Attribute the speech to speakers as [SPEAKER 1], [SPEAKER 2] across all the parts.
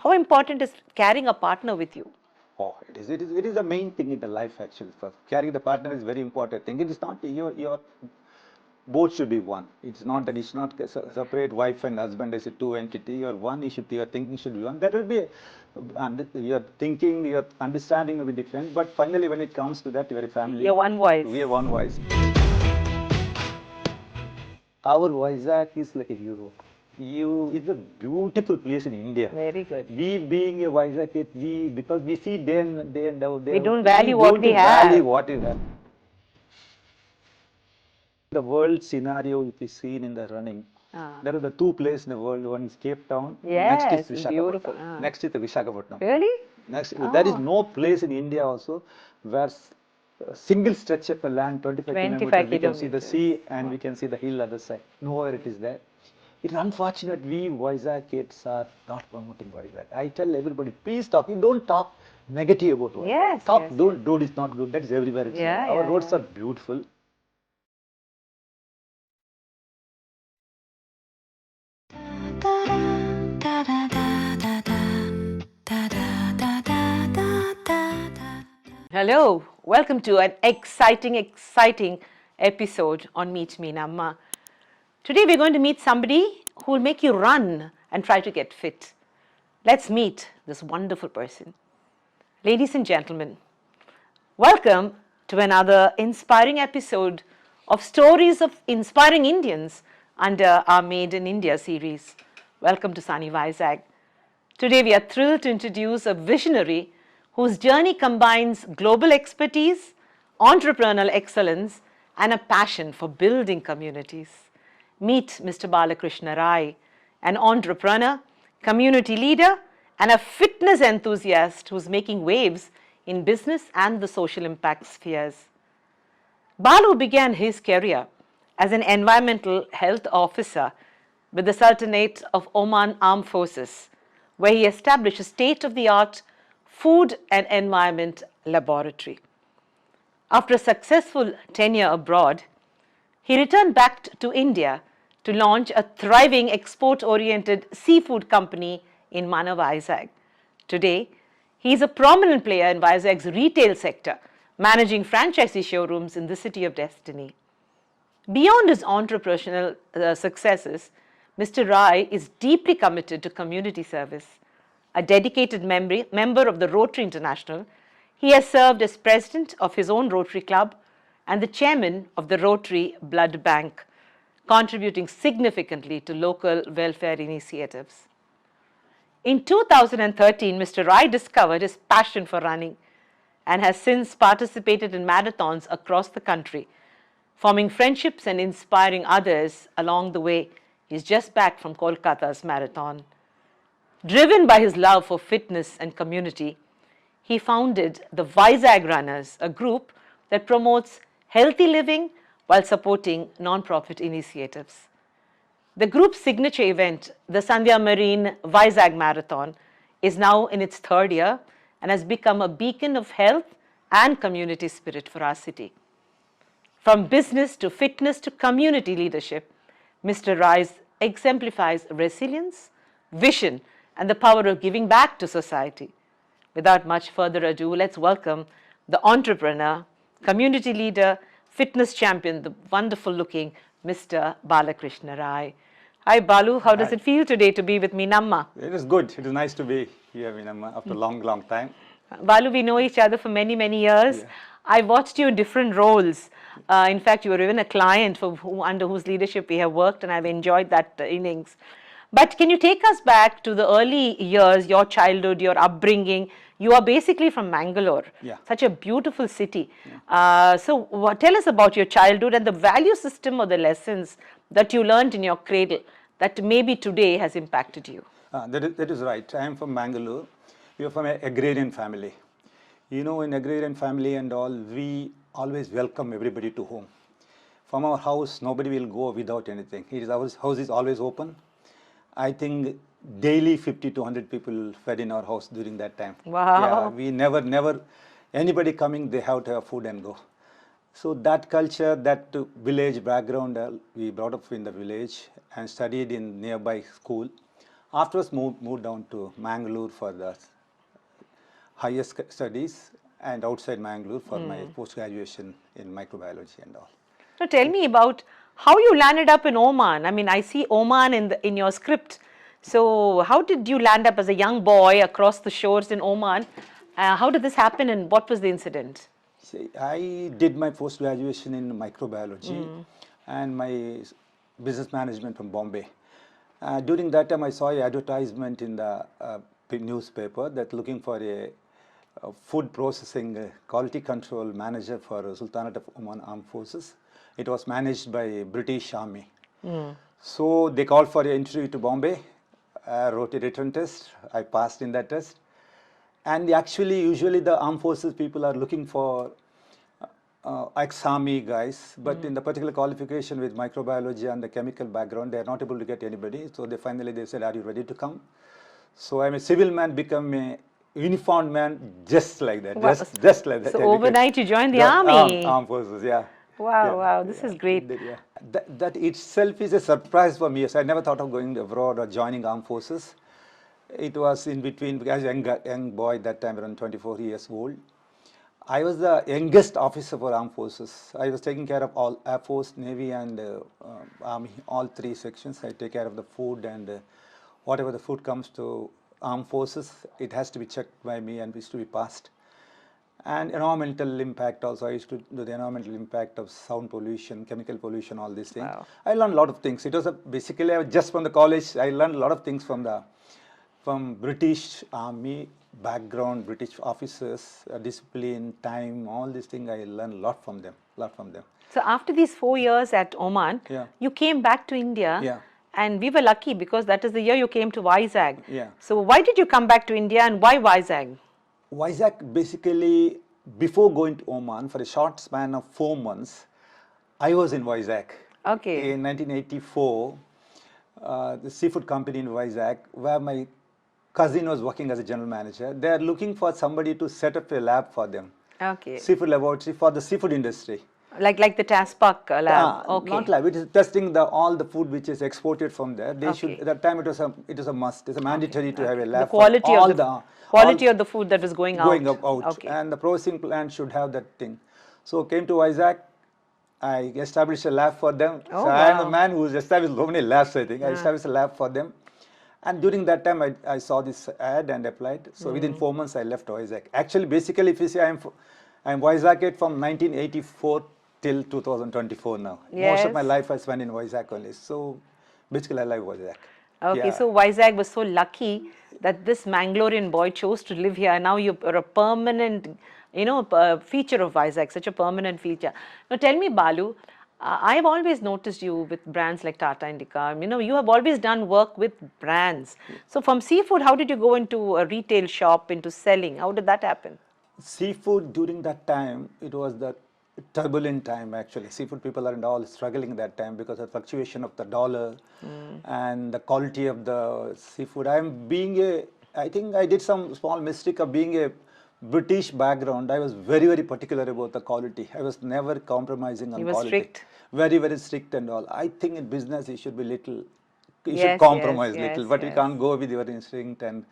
[SPEAKER 1] How important is carrying a partner with you?
[SPEAKER 2] Oh, it is the main thing in the life actually. First, carrying the partner is very important thing. It is not your both should be one. It's not that it's not separate wife and husband as a two entity. Your one issue, your thinking should be one. That will be, your thinking, your understanding will be different. But finally, when it comes to that, we are a family.
[SPEAKER 1] You're one voice.
[SPEAKER 2] We are one voice. Our Vizag is like a Europe. It's a beautiful place in India.
[SPEAKER 1] Very good.
[SPEAKER 2] We being a Vizag, because we see them,
[SPEAKER 1] We don't value what we have.
[SPEAKER 2] Value what we have. The world scenario, if you see in the running, there are the two places in the world. One is Cape Town.
[SPEAKER 1] Yes,
[SPEAKER 2] next is Visakhapatnam.
[SPEAKER 1] beautiful.
[SPEAKER 2] Next is the Visakhapatnam.
[SPEAKER 1] Really?
[SPEAKER 2] Next, there is no place in India also where a single stretch of the land, 25 kilometers, we can see the sea and we can see the hill other side. Nowhere it is there. It's unfortunate we Vizag kids are not promoting Vizag. I tell everybody, please talk. You don't talk negative about Vizag.
[SPEAKER 1] Yes.
[SPEAKER 2] Talk,
[SPEAKER 1] yes.
[SPEAKER 2] don't, road is not good. That is everywhere. Our roads are beautiful.
[SPEAKER 1] Hello, welcome to an exciting episode on Meet Meenamma. Today we're going to meet somebody who will make you run and try to get fit. Let's meet this wonderful person. Ladies and gentlemen, welcome to another inspiring episode of Stories of Inspiring Indians under our Made in India series. Welcome to sunny Vizag. Today we are thrilled to introduce a visionary whose journey combines global expertise, entrepreneurial excellence, and a passion for building communities. Meet Mr. Balakrishna Rai, an entrepreneur, community leader, and a fitness enthusiast who's making waves in business and the social impact spheres. Balu began his career as an environmental health officer with the Sultanate of Oman Armed Forces, where he established a state-of-the-art food and environment laboratory. After a successful tenure abroad, he returned back to India to launch a thriving export-oriented seafood company in Vizag. Today, he is a prominent player in Vizag's retail sector, managing franchisee showrooms in the city of destiny. Beyond his entrepreneurial successes, Mr. Rai is deeply committed to community service. A dedicated member of the Rotary International, he has served as president of his own Rotary Club and the chairman of the Rotary Blood Bank, contributing significantly to local welfare initiatives. In 2013, Mr. Rai discovered his passion for running and has since participated in marathons across the country, forming friendships and inspiring others along the way. He's just back from Kolkata's marathon. Driven by his love for fitness and community, he founded the Vizag Runners, a group that promotes healthy living while supporting non-profit initiatives. The group's signature event, the Sandhya Marine Vizag Marathon, is now in its third year and has become a beacon of health and community spirit for our city. From business to fitness to community leadership, Mr. Rai exemplifies resilience, vision, and the power of giving back to society. Without much further ado, let's welcome the entrepreneur, community leader, fitness champion, the wonderful looking Mr. Balakrishna Rai. Hi Balu, how does it feel today to be with Meenamma?
[SPEAKER 2] It is good. It is nice to be here, Meenamma, after a long time.
[SPEAKER 1] Balu, we know each other for many years. Yeah. I watched you in different roles. In fact, you were even a client under whose leadership we have worked, and I've enjoyed that innings. But can you take us back to the early years, your childhood, your upbringing? You are basically from Mangalore, such a beautiful city. So tell us about your childhood and the value system or the lessons that you learned in your cradle that maybe today has impacted you.
[SPEAKER 2] That is right. I am from Mangalore. We are from an agrarian family. You know, in agrarian family and all, we always welcome everybody to home. From our house, nobody will go without anything. Our house is always open. I think daily 50 to 100 people fed in our house during that time.
[SPEAKER 1] Wow.
[SPEAKER 2] Yeah, we never, anybody coming, they have to have food and go. So that culture, that village background, we brought up in the village and studied in nearby school. Afterwards, moved down to Mangalore for the higher studies, and outside Mangalore for my post-graduation in microbiology and all.
[SPEAKER 1] So tell me about how you landed up in Oman. I mean, I see Oman in your script. So how did you land up as a young boy across the shores in Oman? How did this happen and what was the incident?
[SPEAKER 2] See, I did my post-graduation in microbiology and my business management from Bombay. During that time, I saw an advertisement in the newspaper that looking for a food processing quality control manager for Sultanate of Oman Armed Forces. It was managed by British Army. So they called for an interview to Bombay. I wrote a written test. I passed in that test. And actually, usually the armed forces people are looking for ex-army guys, but in the particular qualification with microbiology and the chemical background, they are not able to get anybody. So they finally said, "Are you ready to come?" So I'm a civil man, become a uniformed man, just like that,
[SPEAKER 1] Wow.
[SPEAKER 2] just like that.
[SPEAKER 1] So overnight you joined the army.
[SPEAKER 2] Armed forces, yeah.
[SPEAKER 1] Wow,
[SPEAKER 2] Yeah,
[SPEAKER 1] wow, this is great.
[SPEAKER 2] Yeah. That itself is a surprise for me. So I never thought of going abroad or joining armed forces. It was in between, because young boy that time, around 24 years old. I was the youngest officer for armed forces. I was taking care of all Air Force, Navy, and Army, all three sections. I take care of the food, and whatever the food comes to armed forces, it has to be checked by me and is to be passed. And environmental impact also, I used to do the environmental impact of sound pollution, chemical pollution, all these things.
[SPEAKER 1] Wow.
[SPEAKER 2] I learned a lot of things. It was basically just from the college, I learned a lot of things from British Army background, British officers, discipline, time, all these things. I learned a lot from them,
[SPEAKER 1] So after these 4 years at Oman,
[SPEAKER 2] Yeah.
[SPEAKER 1] you came back to India.
[SPEAKER 2] Yeah.
[SPEAKER 1] And we were lucky because that is the year you came to Vizag.
[SPEAKER 2] Yeah.
[SPEAKER 1] So why did you come back to India and why Vizag?
[SPEAKER 2] Vizag, basically, before going to Oman, for a short span of 4 months, I was in Vizag.
[SPEAKER 1] Okay.
[SPEAKER 2] In 1984, the seafood company in Vizag, where my cousin was working as a general manager, they are looking for somebody to set up a lab for them.
[SPEAKER 1] Okay.
[SPEAKER 2] Seafood laboratory for the seafood industry.
[SPEAKER 1] Like the TASPAC lab. Okay.
[SPEAKER 2] Not lab. It is testing all the food which is exported from there. They
[SPEAKER 1] Okay.
[SPEAKER 2] should. At that time, it was a must. It's a mandatory to have a lab.
[SPEAKER 1] The quality
[SPEAKER 2] for all
[SPEAKER 1] of the quality of the food that was going out.
[SPEAKER 2] out.
[SPEAKER 1] Okay.
[SPEAKER 2] And the processing plant should have that thing. So came to Vizag. I established a lab for them.
[SPEAKER 1] Oh,
[SPEAKER 2] so I am the
[SPEAKER 1] wow.
[SPEAKER 2] man who's established so many labs, I think. I established a lab for them. And during that time, I saw this ad and applied. So within 4 months, I left Vizag. Actually, basically, if you see, I'm Vizag from 1984 till 2024 now. Most of my
[SPEAKER 1] Yes.
[SPEAKER 2] life I spent in Vizag only. So basically, I like Vizag.
[SPEAKER 1] Okay,
[SPEAKER 2] Yeah.
[SPEAKER 1] so Vizag was so lucky that this Mangalorean boy chose to live here. Now you're a permanent, feature of Vizag, such a permanent feature. Now tell me, Balu, I have always noticed you with brands like Tata Indica. You have always done work with brands. So from seafood, how did you go into a retail shop, into selling? How did that happen?
[SPEAKER 2] Seafood during that time, it was the turbulent time actually. Seafood people are all struggling that time because of fluctuation of the dollar and the quality of the seafood. I think I did some small mistake of being a British background. I was very, very particular about the quality. I was never compromising on
[SPEAKER 1] You were
[SPEAKER 2] quality.
[SPEAKER 1] strict.
[SPEAKER 2] Very, very strict and all. I think in business you should be you
[SPEAKER 1] Yes,
[SPEAKER 2] should compromise
[SPEAKER 1] yes,
[SPEAKER 2] little, but you
[SPEAKER 1] yes.
[SPEAKER 2] can't go with your instinct and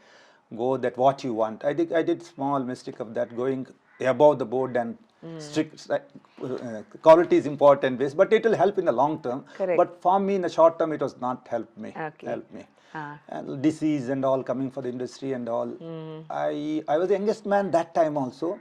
[SPEAKER 2] go that what you want. I think I did small mistake of that, going above the board and strict. Quality is important, but it will help in the long term.
[SPEAKER 1] Correct.
[SPEAKER 2] But for me, in the short term, it was not helped me.
[SPEAKER 1] Okay.
[SPEAKER 2] Helped me.
[SPEAKER 1] Ah.
[SPEAKER 2] And disease and all coming for the industry and all. I was the youngest man that time also.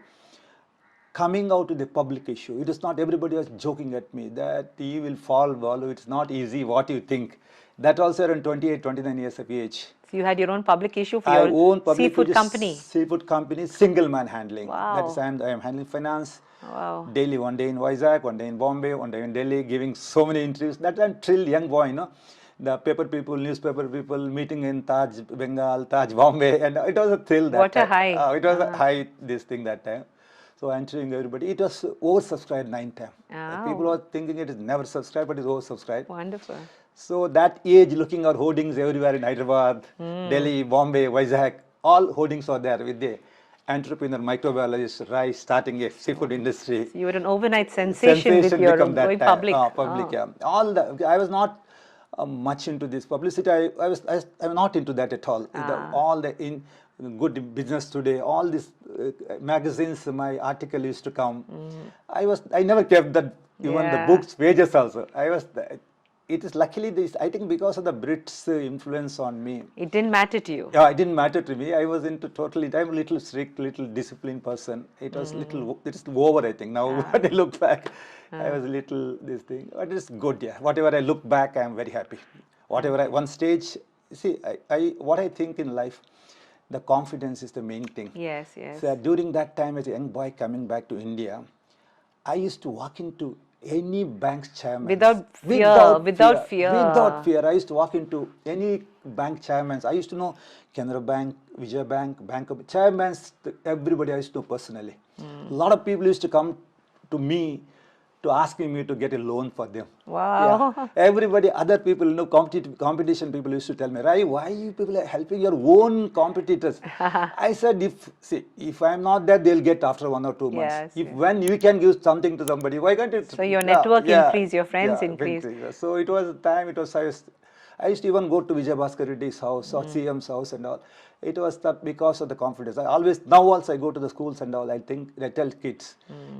[SPEAKER 2] Coming out to the public issue, it is not everybody was joking at me that you will fall, Balu. It's not easy what you think. That also around 28, 29 years of age.
[SPEAKER 1] So you had your own public issue for
[SPEAKER 2] I
[SPEAKER 1] your
[SPEAKER 2] own public
[SPEAKER 1] seafood
[SPEAKER 2] issues,
[SPEAKER 1] company.
[SPEAKER 2] Seafood company, single man handling.
[SPEAKER 1] Wow.
[SPEAKER 2] That is, I am handling finance.
[SPEAKER 1] Wow.
[SPEAKER 2] Daily, one day in Vizag, one day in Bombay, one day in Delhi, giving so many interviews. That time, thrill young boy, the paper people, newspaper people meeting in Taj Bengal, Taj Bombay, and it was a thrill that
[SPEAKER 1] What a
[SPEAKER 2] time.
[SPEAKER 1] high.
[SPEAKER 2] It was a high, this thing that time. So interviewing everybody. It was oversubscribed 9 times.
[SPEAKER 1] Oh.
[SPEAKER 2] People were thinking it is never subscribed, but it is oversubscribed.
[SPEAKER 1] Wonderful.
[SPEAKER 2] So that age, looking at hoardings everywhere in Hyderabad, Delhi, Bombay, Vizag, all hoardings are there with the entrepreneur, microbiologist, Rai starting a seafood industry.
[SPEAKER 1] So you were an overnight sensation with your
[SPEAKER 2] become that
[SPEAKER 1] going
[SPEAKER 2] time.
[SPEAKER 1] public.
[SPEAKER 2] Public, yeah. I was not much into this publicity. I'm not into that at all. All the in good business today, all these magazines, my article used to come. I never kept that, even the
[SPEAKER 1] Yeah.
[SPEAKER 2] books pages also. It is luckily this, I think, because of the Brits' influence on me.
[SPEAKER 1] It didn't matter to you.
[SPEAKER 2] Yeah, it didn't matter to me. I was into totally, I'm a little strict, little disciplined person. It was it is over, I think. Now, when I look back, I was a little, this thing. But it's good, yeah. Whatever I look back, I'm very happy. Whatever one stage, see, what I think in life, the confidence is the main thing.
[SPEAKER 1] Yes, yes.
[SPEAKER 2] So during that time, as a young boy coming back to India, I used to walk into any bank's chairman.
[SPEAKER 1] Without fear.
[SPEAKER 2] Without fear. I used to walk into any bank chairmans. I used to know Canara Bank, Vizag Bank, Bank of chairmans, everybody I used to know personally. A lot of people used to come to me to asking me to get a loan for them.
[SPEAKER 1] Wow.
[SPEAKER 2] Yeah. Everybody, other people, competition people used to tell me, Rai, why you people are helping your own competitors? I said, if I'm not there, they'll get after 1 or 2 months.
[SPEAKER 1] Yes,
[SPEAKER 2] When you can give something to somebody, why can't it?
[SPEAKER 1] So your network increase, your friends increase.
[SPEAKER 2] So it was a time, I used to even go to Vijay Bhaskar Reddy's house or CM's house and all. It was that because of the confidence. Now also I go to the schools and all, I tell kids,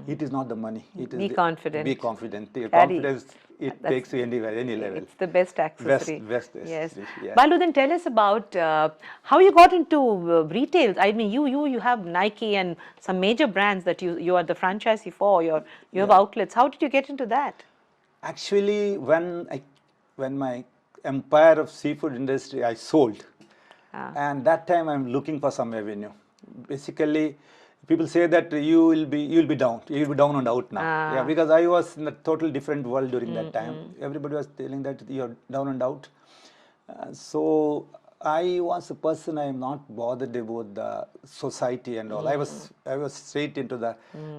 [SPEAKER 2] it is not the money. It is
[SPEAKER 1] Be confident.
[SPEAKER 2] Be confident. Your
[SPEAKER 1] Carry.
[SPEAKER 2] confidence, it takes you anywhere, any level.
[SPEAKER 1] It's the best accessory.
[SPEAKER 2] Best,
[SPEAKER 1] yes.
[SPEAKER 2] yeah.
[SPEAKER 1] Balu, then tell us about how you got into retail. I mean, you have Nike and some major brands that you are the franchisee for. You have outlets. How did you get into that?
[SPEAKER 2] Actually, when my empire of seafood industry I sold, and that time I'm looking for some revenue. Basically, people say that you'll be down and out now. Yeah, because I was in a total different world during that time. Everybody was telling that you're down and out. So I was a person, I am not bothered about the society and all. I was straight into the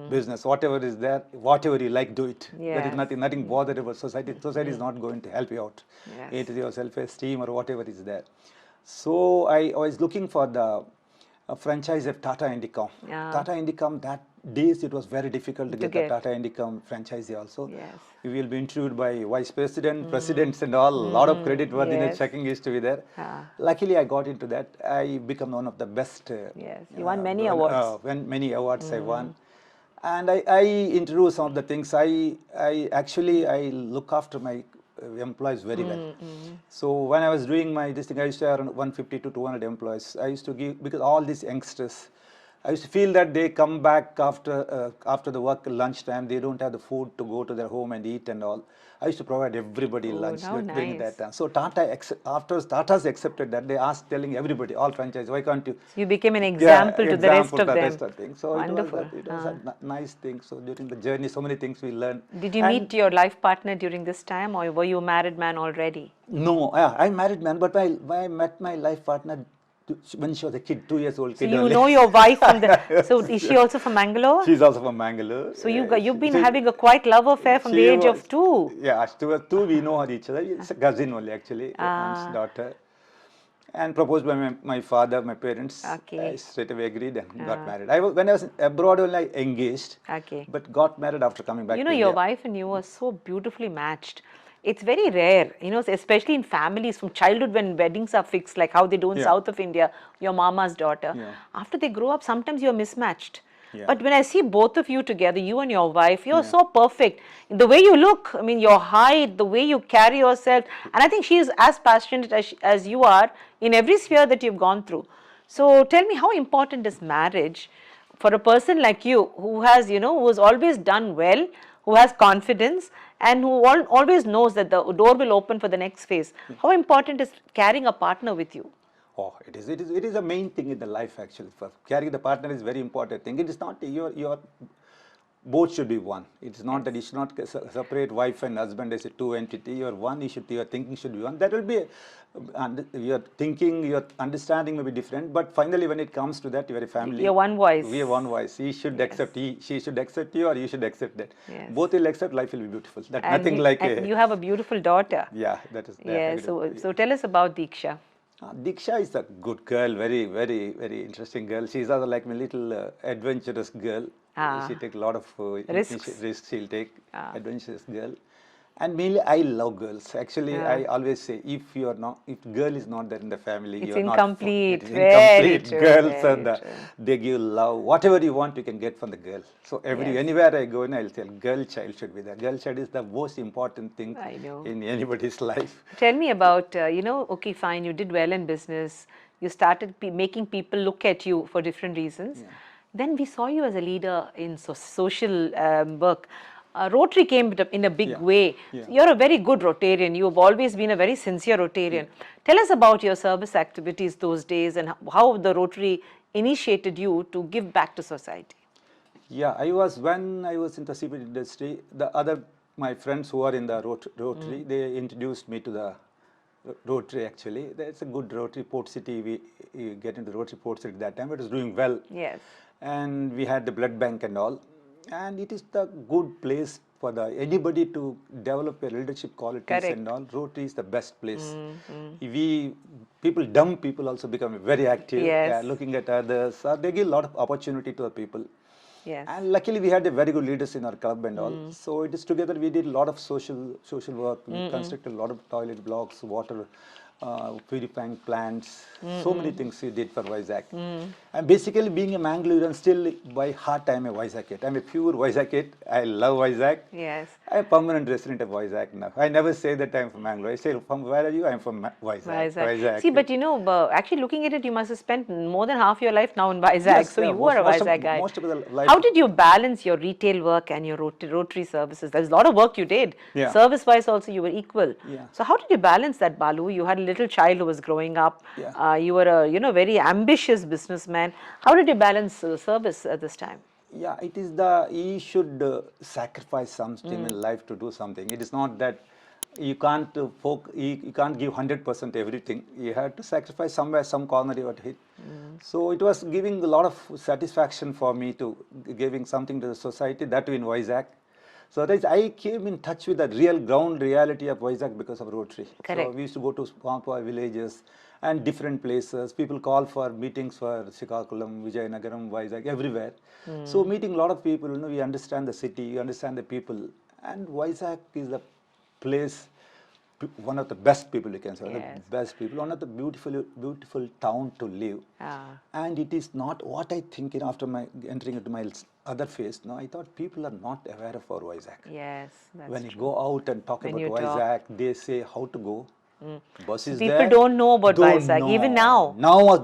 [SPEAKER 2] business. Whatever is there, whatever you like, do it. There is nothing bothered about society. Society is not going to help you out. It is your self-esteem or whatever is there. So I was looking for the franchise of Tata Indicom. Tata Indicom, that days it was very difficult to get the Tata Indicom franchisee also.
[SPEAKER 1] Yes.
[SPEAKER 2] We will be interviewed by vice president, presidents and all. A lot of credit worthiness checking used to be there. Luckily, I got into that. I become one of the best.
[SPEAKER 1] Yes, you won many awards.
[SPEAKER 2] Many awards I won. And I introduce some of the things. I look after my employees very well. So when I was doing this thing, I used to have around 150 to 200 employees. I used to give, because all these youngsters, I used to feel that they come back after the work lunchtime, they don't have the food to go to their home and eat and all. I used to provide everybody lunch during that time. So after Tata's accepted that, they asked, telling everybody, all franchise, why can't you?
[SPEAKER 1] So you became an example to the rest of them.
[SPEAKER 2] So
[SPEAKER 1] wonderful.
[SPEAKER 2] It was a nice thing. So during the journey, so many things we learned.
[SPEAKER 1] Did you meet your life partner during this time, or were you a married man already?
[SPEAKER 2] No, I'm married man, but I met my life partner when she was a kid, 2 years old kid.
[SPEAKER 1] So you know your wife from the. So is she also from Mangalore?
[SPEAKER 2] She's also from Mangalore.
[SPEAKER 1] So you've been having a quite love affair from the age of 2.
[SPEAKER 2] Yeah, she was 2. We know her each other. It's a cousin only actually, aunt's daughter. And proposed by my father, my parents. I straight away agreed and got married. When I was abroad, only I engaged. But got married after coming back.
[SPEAKER 1] You know, your wife and you were so beautifully matched. It's very rare, especially in families from childhood when weddings are fixed, like how they do in south of India, your mama's daughter. After they grow up, sometimes you're mismatched. But when I see both of you together, you and your wife, you're so perfect. The way you look, I mean, your height, the way you carry yourself. And I think she is as passionate as you are in every sphere that you've gone through. So tell me, how important is marriage for a person like you who has, who has always done well, who has confidence, and who always knows that the door will open for the next phase? How important is carrying a partner with you?
[SPEAKER 2] Oh, it is a main thing in the life actually. For carrying the partner is very important thing. It is not your both should be one. It is not that you should not separate wife and husband as a two entity. Your thinking should be one. That will be your thinking, your understanding may be different, but finally when it comes to that, you are a family.
[SPEAKER 1] You're one voice.
[SPEAKER 2] We are one voice. He should accept. She should accept you, or you should accept that. Both will accept. Life will be beautiful. That nothing like.
[SPEAKER 1] And you have a beautiful daughter.
[SPEAKER 2] Yeah, that is.
[SPEAKER 1] Yeah. So tell us about Diksha.
[SPEAKER 2] Diksha is a good girl, very, very, very interesting girl. She's also like my little adventurous girl. She takes a lot of risks. She'll take adventurous girl, And mainly, I love girls. Actually, I always say, if girl is not there in the family,
[SPEAKER 1] It's
[SPEAKER 2] you are not. It
[SPEAKER 1] incomplete.
[SPEAKER 2] is
[SPEAKER 1] Very
[SPEAKER 2] incomplete.
[SPEAKER 1] true.
[SPEAKER 2] Girls are
[SPEAKER 1] Very true.
[SPEAKER 2] they give love. Whatever you want, you can get from the girl. So
[SPEAKER 1] Yes.
[SPEAKER 2] anywhere I go, and I'll tell, girl child should be there. Girl child is the most important thing
[SPEAKER 1] I know.
[SPEAKER 2] in anybody's life.
[SPEAKER 1] Tell me about, okay, fine, you did well in business. You started making people look at you for different reasons. Then we saw you as a leader in social work. Rotary came in a big
[SPEAKER 2] Yeah.
[SPEAKER 1] way.
[SPEAKER 2] Yeah.
[SPEAKER 1] You're a very good Rotarian. You've always been a very sincere Rotarian. Tell us about your service activities those days and how the Rotary initiated you to give back to society.
[SPEAKER 2] Yeah, when I was in the CPD industry, my friends who are in the Rotary, they introduced me to the Rotary actually. That's a good Rotary Port City. We get into Rotary Port City that time. It was doing well.
[SPEAKER 1] Yes.
[SPEAKER 2] And we had the blood bank and all. And it is the good place for anybody to develop their leadership qualities.
[SPEAKER 1] Correct.
[SPEAKER 2] And all. Rotary is the best place. Dumb people also become very active,
[SPEAKER 1] Yes.
[SPEAKER 2] looking at others. They give a lot of opportunity to the people.
[SPEAKER 1] Yes.
[SPEAKER 2] And luckily, we had a very good leaders in our club and all. So it is together. We did a lot of social work. We constructed a lot of toilet blocks, water purifying plants. So many things we did for Vizag. And basically, being a Mangalorean, still by heart, I'm a Vizag kid. I'm a pure Vizag kid. I love Vizag.
[SPEAKER 1] Yes.
[SPEAKER 2] I'm a permanent resident of Vizag now. I never say that I'm from Mangalore. I say, from where are you? I'm from Vizag.
[SPEAKER 1] Vizag. See, but actually looking at it, you must have spent more than half your life now in Vizag.
[SPEAKER 2] Yes,
[SPEAKER 1] so
[SPEAKER 2] yeah,
[SPEAKER 1] you were a
[SPEAKER 2] most
[SPEAKER 1] Vizag
[SPEAKER 2] of,
[SPEAKER 1] guy.
[SPEAKER 2] most of the life.
[SPEAKER 1] How did you balance your retail work and your Rotary services? There's a lot of work you did.
[SPEAKER 2] Yeah.
[SPEAKER 1] Service-wise also, you were equal.
[SPEAKER 2] Yeah.
[SPEAKER 1] So how did you balance that, Balu? You had a little child who was growing up.
[SPEAKER 2] Yeah.
[SPEAKER 1] You were a very ambitious businessman. How did you balance service at this time?
[SPEAKER 2] Yeah, it is you should sacrifice something in life to do something. It is not that you can't you can't give 100% everything. You have to sacrifice somewhere, some corner you have to hit. So it was giving a lot of satisfaction for me to giving something to the society, that too in Vizag. So I came in touch with the real ground reality of Vizag because of Rotary.
[SPEAKER 1] Correct.
[SPEAKER 2] So we used to go to small villages and different places. People call for meetings for Srikakulam, Vijayanagaram, Vizag, everywhere. So meeting a lot of people, we understand the city, we understand the people. And Vizag is the place, one of the best people you can say, one of the best people, one of the beautiful town to live. And it is not what I think after entering into my other phase. No, I thought people are not aware of our Vizag.
[SPEAKER 1] Yes, that's
[SPEAKER 2] when you
[SPEAKER 1] true.
[SPEAKER 2] go out and talk about Vizag, they say how to go. Bus is
[SPEAKER 1] People
[SPEAKER 2] there.
[SPEAKER 1] don't know about Vizag, even now.
[SPEAKER 2] Now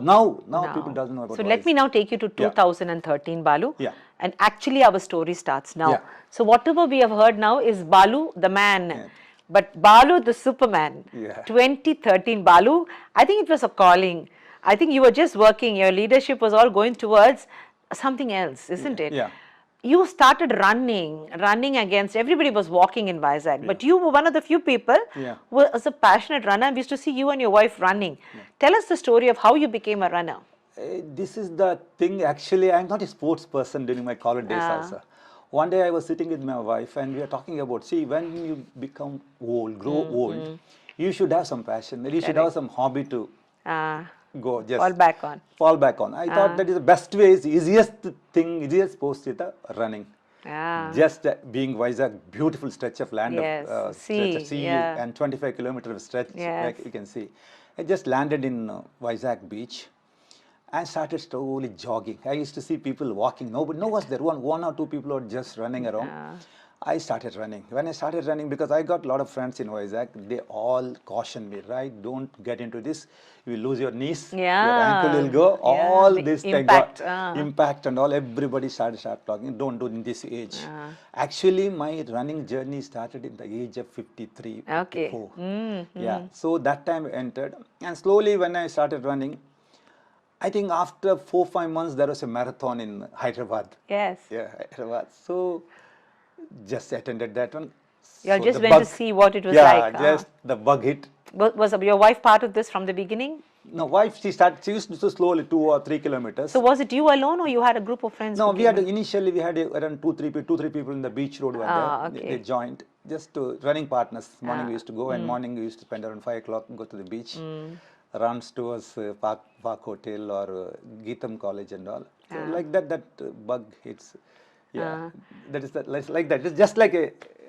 [SPEAKER 2] people doesn't know about
[SPEAKER 1] So
[SPEAKER 2] Vizag.
[SPEAKER 1] let me now take you to 2013, Balu.
[SPEAKER 2] Yeah.
[SPEAKER 1] And actually our story starts now.
[SPEAKER 2] Yeah.
[SPEAKER 1] So whatever we have heard now is Balu the man. But Balu the Superman.
[SPEAKER 2] Yeah.
[SPEAKER 1] 2013, Balu, I think it was a calling. I think you were just working, your leadership was all going towards something else, isn't it?
[SPEAKER 2] Yeah.
[SPEAKER 1] You started running against, everybody was walking in Vizag, but you were one of the few people who was a passionate runner. We used to see you and your wife running. Tell us the story of how you became a runner.
[SPEAKER 2] This is the thing, actually, I'm not a sports person during my college days also. One day I was sitting with my wife and we were talking about, see, when you become old, grow old, you should have some passion, you should have some hobby to go, just fall back on. I thought that is the best way, is easiest post is the running. Just being Vizag, beautiful stretch of land of sea and 25 kilometers of stretch, like you can see. I just landed in Vizag beach and started slowly jogging. I used to see people walking. No one was there. One or two people were just running around. I started running. When I started running, because I got a lot of friends in Vizag, they all cautioned me, right? Don't get into this. You will lose your knees. Your ankle will go. All this
[SPEAKER 1] impact.
[SPEAKER 2] Impact and all. Everybody started talking. Don't do in this age. Actually, my running journey started in the age of 53.
[SPEAKER 1] Okay.
[SPEAKER 2] 54. Yeah. So that time I entered. And slowly when I started running, I think after 4-5 months, there was a marathon in Hyderabad.
[SPEAKER 1] Yes.
[SPEAKER 2] Yeah, Hyderabad. So just attended that one.
[SPEAKER 1] You just went to see what it was like.
[SPEAKER 2] Yeah, just the bug hit.
[SPEAKER 1] Was your wife part of this from the beginning?
[SPEAKER 2] No, wife, she used to slowly 2 or 3 kilometers.
[SPEAKER 1] So was it you alone or you had a group of friends?
[SPEAKER 2] No, initially we had around 2-3 people in the beach road.
[SPEAKER 1] Okay.
[SPEAKER 2] They joined, just running partners. Morning we used to go and morning we used to spend around 5 o'clock, go to the beach. Runs towards Park Hotel or Geetham College and all. So like that bug hits. Yeah, that is like that. It's just like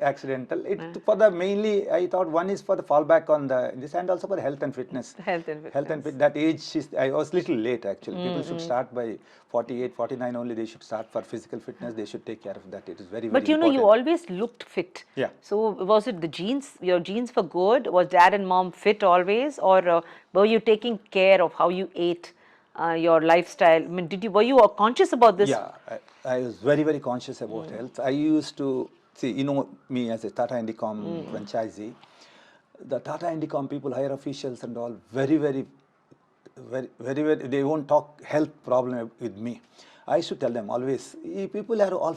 [SPEAKER 2] accidental. For the mainly, I thought one is for the fallback on this, and also for the health and fitness.
[SPEAKER 1] Health and fitness.
[SPEAKER 2] That age, I was little late actually. People should start by 48, 49 only. They should start for physical fitness. They should take care of that. It is very,
[SPEAKER 1] But
[SPEAKER 2] very important.
[SPEAKER 1] you always looked fit.
[SPEAKER 2] Yeah.
[SPEAKER 1] So was it the genes, your genes were good? Was dad and mom fit always? Or were you taking care of how you ate, your lifestyle? I mean, were you conscious about this?
[SPEAKER 2] Yeah, I was very, very conscious about health. I used to, see, me as a Tata Indicom franchisee. The Tata Indicom people, higher officials and all, very, they won't talk health problem with me. I used to tell them always, people are all,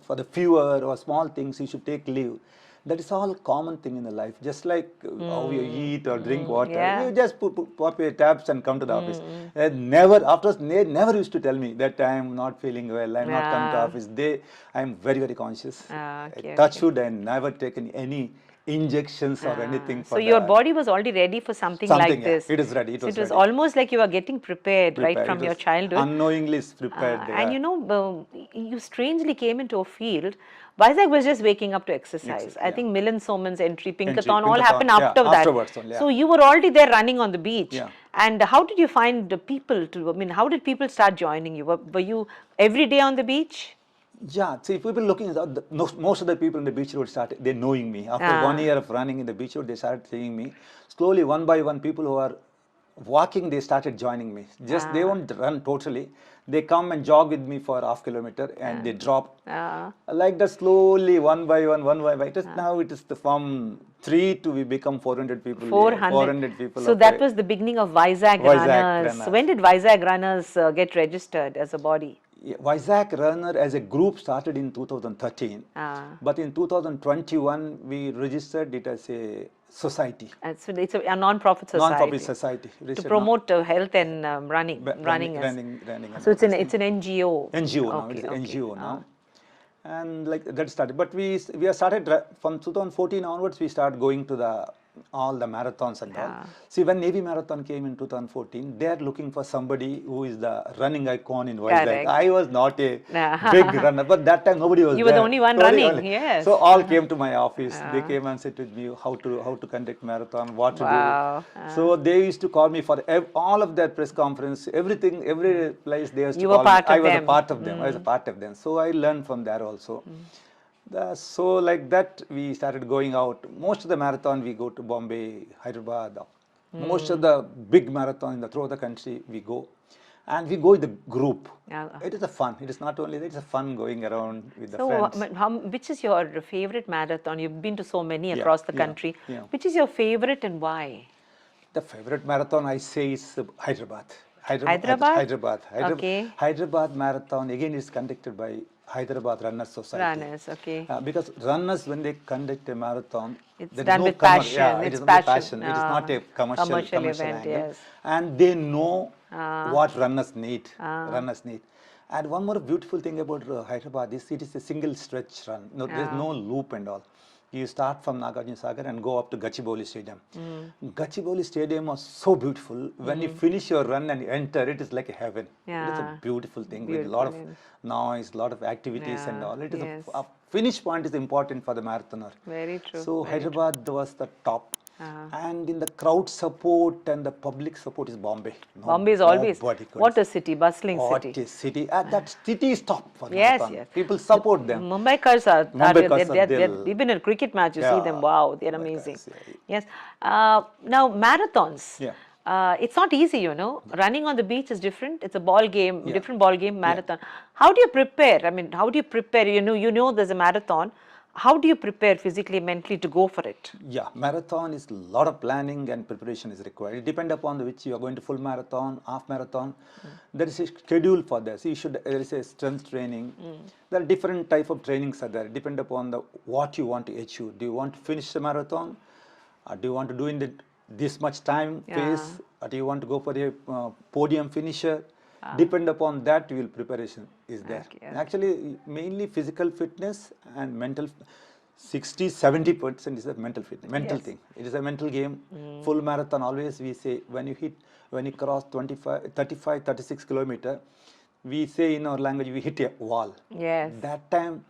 [SPEAKER 2] for the fewer or small things, you should take leave. That is all common thing in the life. Just like how you eat or drink water, you just pop your taps and come to the office. They never used to tell me that I am not feeling well, I am not coming to office. I am very, very conscious. Touch wood, I never taken any injections or anything.
[SPEAKER 1] So your body was already ready for something like this.
[SPEAKER 2] It is ready. It was
[SPEAKER 1] almost like you were getting prepared. Right from your childhood.
[SPEAKER 2] Unknowingly prepared.
[SPEAKER 1] And you strangely came into a field. Vizag was just waking up to exercise. I think Milan Soman's entry, Pinkathon, all happened after that.
[SPEAKER 2] Only,
[SPEAKER 1] So you were already there running on the beach.
[SPEAKER 2] Yeah.
[SPEAKER 1] And how did you find the people how did people start joining you? Were you every day on the beach?
[SPEAKER 2] Yeah, see, people looking at most of the people in the beach road started, they knowing me. After 1 year of running in the beach road, they started seeing me. Slowly, one by one, people who are walking, they started joining me. Just they won't run totally. They come and jog with me for half kilometer and they drop. Like that, slowly, one by one. Now it is from 3 to we become 400 people. 400 people.
[SPEAKER 1] So that was the beginning of Vizag Runners. When did Vizag Runners get registered as a body?
[SPEAKER 2] Vizag Runner as a group started in 2013, but in 2021 we registered it as a society.
[SPEAKER 1] So it's a non-profit society.
[SPEAKER 2] Non-profit society.
[SPEAKER 1] To promote health and running. So it's an NGO.
[SPEAKER 2] NGO now. It's an NGO now. And like that started. But we started from 2014 onwards. We started going to all the marathons and all. See, when Navy Marathon came in 2014, they are looking for somebody who is the running icon in Vizag. I was not a big runner, but that time nobody was there.
[SPEAKER 1] You were the only one running, yes.
[SPEAKER 2] So all came to my office. They came and said with me how to conduct marathon, what to do. So they used to call me for all of that press conference, everything, every place they used to call me. I was a part of them. I was a part of them. So I learned from there also. So like that we started going out. Most of the marathon we go to Bombay, Hyderabad. Most of the big marathon throughout the country we go. And we go with the group. It is a fun. It is not only that, it's a fun going around with the friends.
[SPEAKER 1] Which is your favorite marathon? You've been to so many across the country. Which is your favorite and why?
[SPEAKER 2] The favorite marathon I say is Hyderabad.
[SPEAKER 1] Hyderabad? Okay.
[SPEAKER 2] Hyderabad marathon again is conducted by Hyderabad Runners Society.
[SPEAKER 1] Runners, okay.
[SPEAKER 2] Because runners, when they conduct a marathon,
[SPEAKER 1] it's done with passion.
[SPEAKER 2] It is passion. It is not a commercial
[SPEAKER 1] event,
[SPEAKER 2] angle.
[SPEAKER 1] yes.
[SPEAKER 2] And they know what runners need. And one more beautiful thing about Hyderabad is it is a single stretch run. No, there is no loop and all. You start from Nagarjuna Sagar and go up to Gachibowli Stadium. Gachibowli Stadium was so beautiful. When you finish your run and enter, it is like a heaven. It is a beautiful thing with a lot of noise, a lot of activities and all. It is a finish point is important for the marathoner.
[SPEAKER 1] Very true.
[SPEAKER 2] So Hyderabad was the top. And in the crowd support and the public support is Bombay.
[SPEAKER 1] Bombay is always, what a city, bustling city.
[SPEAKER 2] What a city. That city is top for
[SPEAKER 1] marathon.
[SPEAKER 2] Yes. People support them.
[SPEAKER 1] Mumbaikars are even in cricket match, you see them, wow, they're amazing. Yes. Now, marathons. It's not easy, Running on the beach is different. It's a ball game, different ball game, marathon. How do you prepare? I mean, how do you prepare? You know there's a marathon. How do you prepare physically, mentally to go for it?
[SPEAKER 2] Yeah, marathon is a lot of planning and preparation is required. It depends upon which you are going to full marathon, half marathon. There is a schedule for this. There is a strength training. There are different type of trainings are there. Depend upon what you want to achieve. Do you want to finish the marathon? Or do you want to do in this much time pace? Or do you want to go for a podium finisher? Depend upon that, preparation is there. Actually, mainly physical fitness and mental. 60-70% is a mental fitness, mental thing. It is a mental game. Full marathon, always we say when you cross 35-36 kilometer, we say in our language we hit a wall.
[SPEAKER 1] Yes.
[SPEAKER 2] That time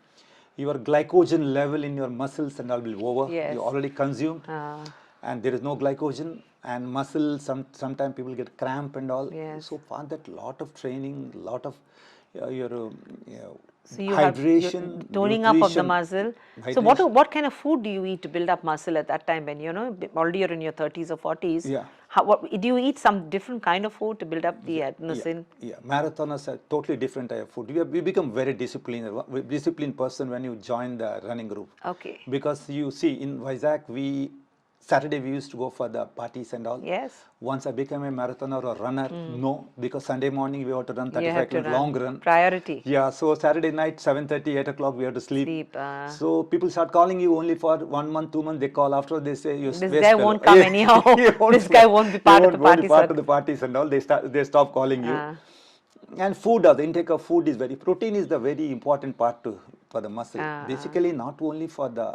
[SPEAKER 2] your glycogen level in your muscles and all will be over.
[SPEAKER 1] Yes.
[SPEAKER 2] You already consumed, and there is no glycogen and muscle. Sometimes people get cramp and all.
[SPEAKER 1] Yes.
[SPEAKER 2] So for that, lot of training, lot of your
[SPEAKER 1] So you
[SPEAKER 2] hydration,
[SPEAKER 1] have toning up of the
[SPEAKER 2] nutrition,
[SPEAKER 1] muscle. So
[SPEAKER 2] hydration.
[SPEAKER 1] what kind of food do you eat to build up muscle at that time when already you're in your 30s or 40s?
[SPEAKER 2] Yeah.
[SPEAKER 1] Do you eat some different kind of food to build up the adenosine?
[SPEAKER 2] Yeah, marathoners are totally different type of food. You become very disciplined person when you join the running group.
[SPEAKER 1] Okay.
[SPEAKER 2] Because you see in Vizag, Saturday we used to go for the parties and all.
[SPEAKER 1] Yes.
[SPEAKER 2] Once I became a marathoner or runner, no, because Sunday morning we have to run
[SPEAKER 1] You
[SPEAKER 2] 35
[SPEAKER 1] have to
[SPEAKER 2] kilometers long run.
[SPEAKER 1] Priority.
[SPEAKER 2] Yeah, so Saturday night 7:30, 8 o'clock we have to sleep. So people start calling you only for 1 month, 2 months. They call after they say you.
[SPEAKER 1] This guy won't come anyhow. This guy won't be part of the party.
[SPEAKER 2] Part of the parties and all. They stop calling you. And food, the intake of food is protein is the very important part for the muscle. Basically, not only for the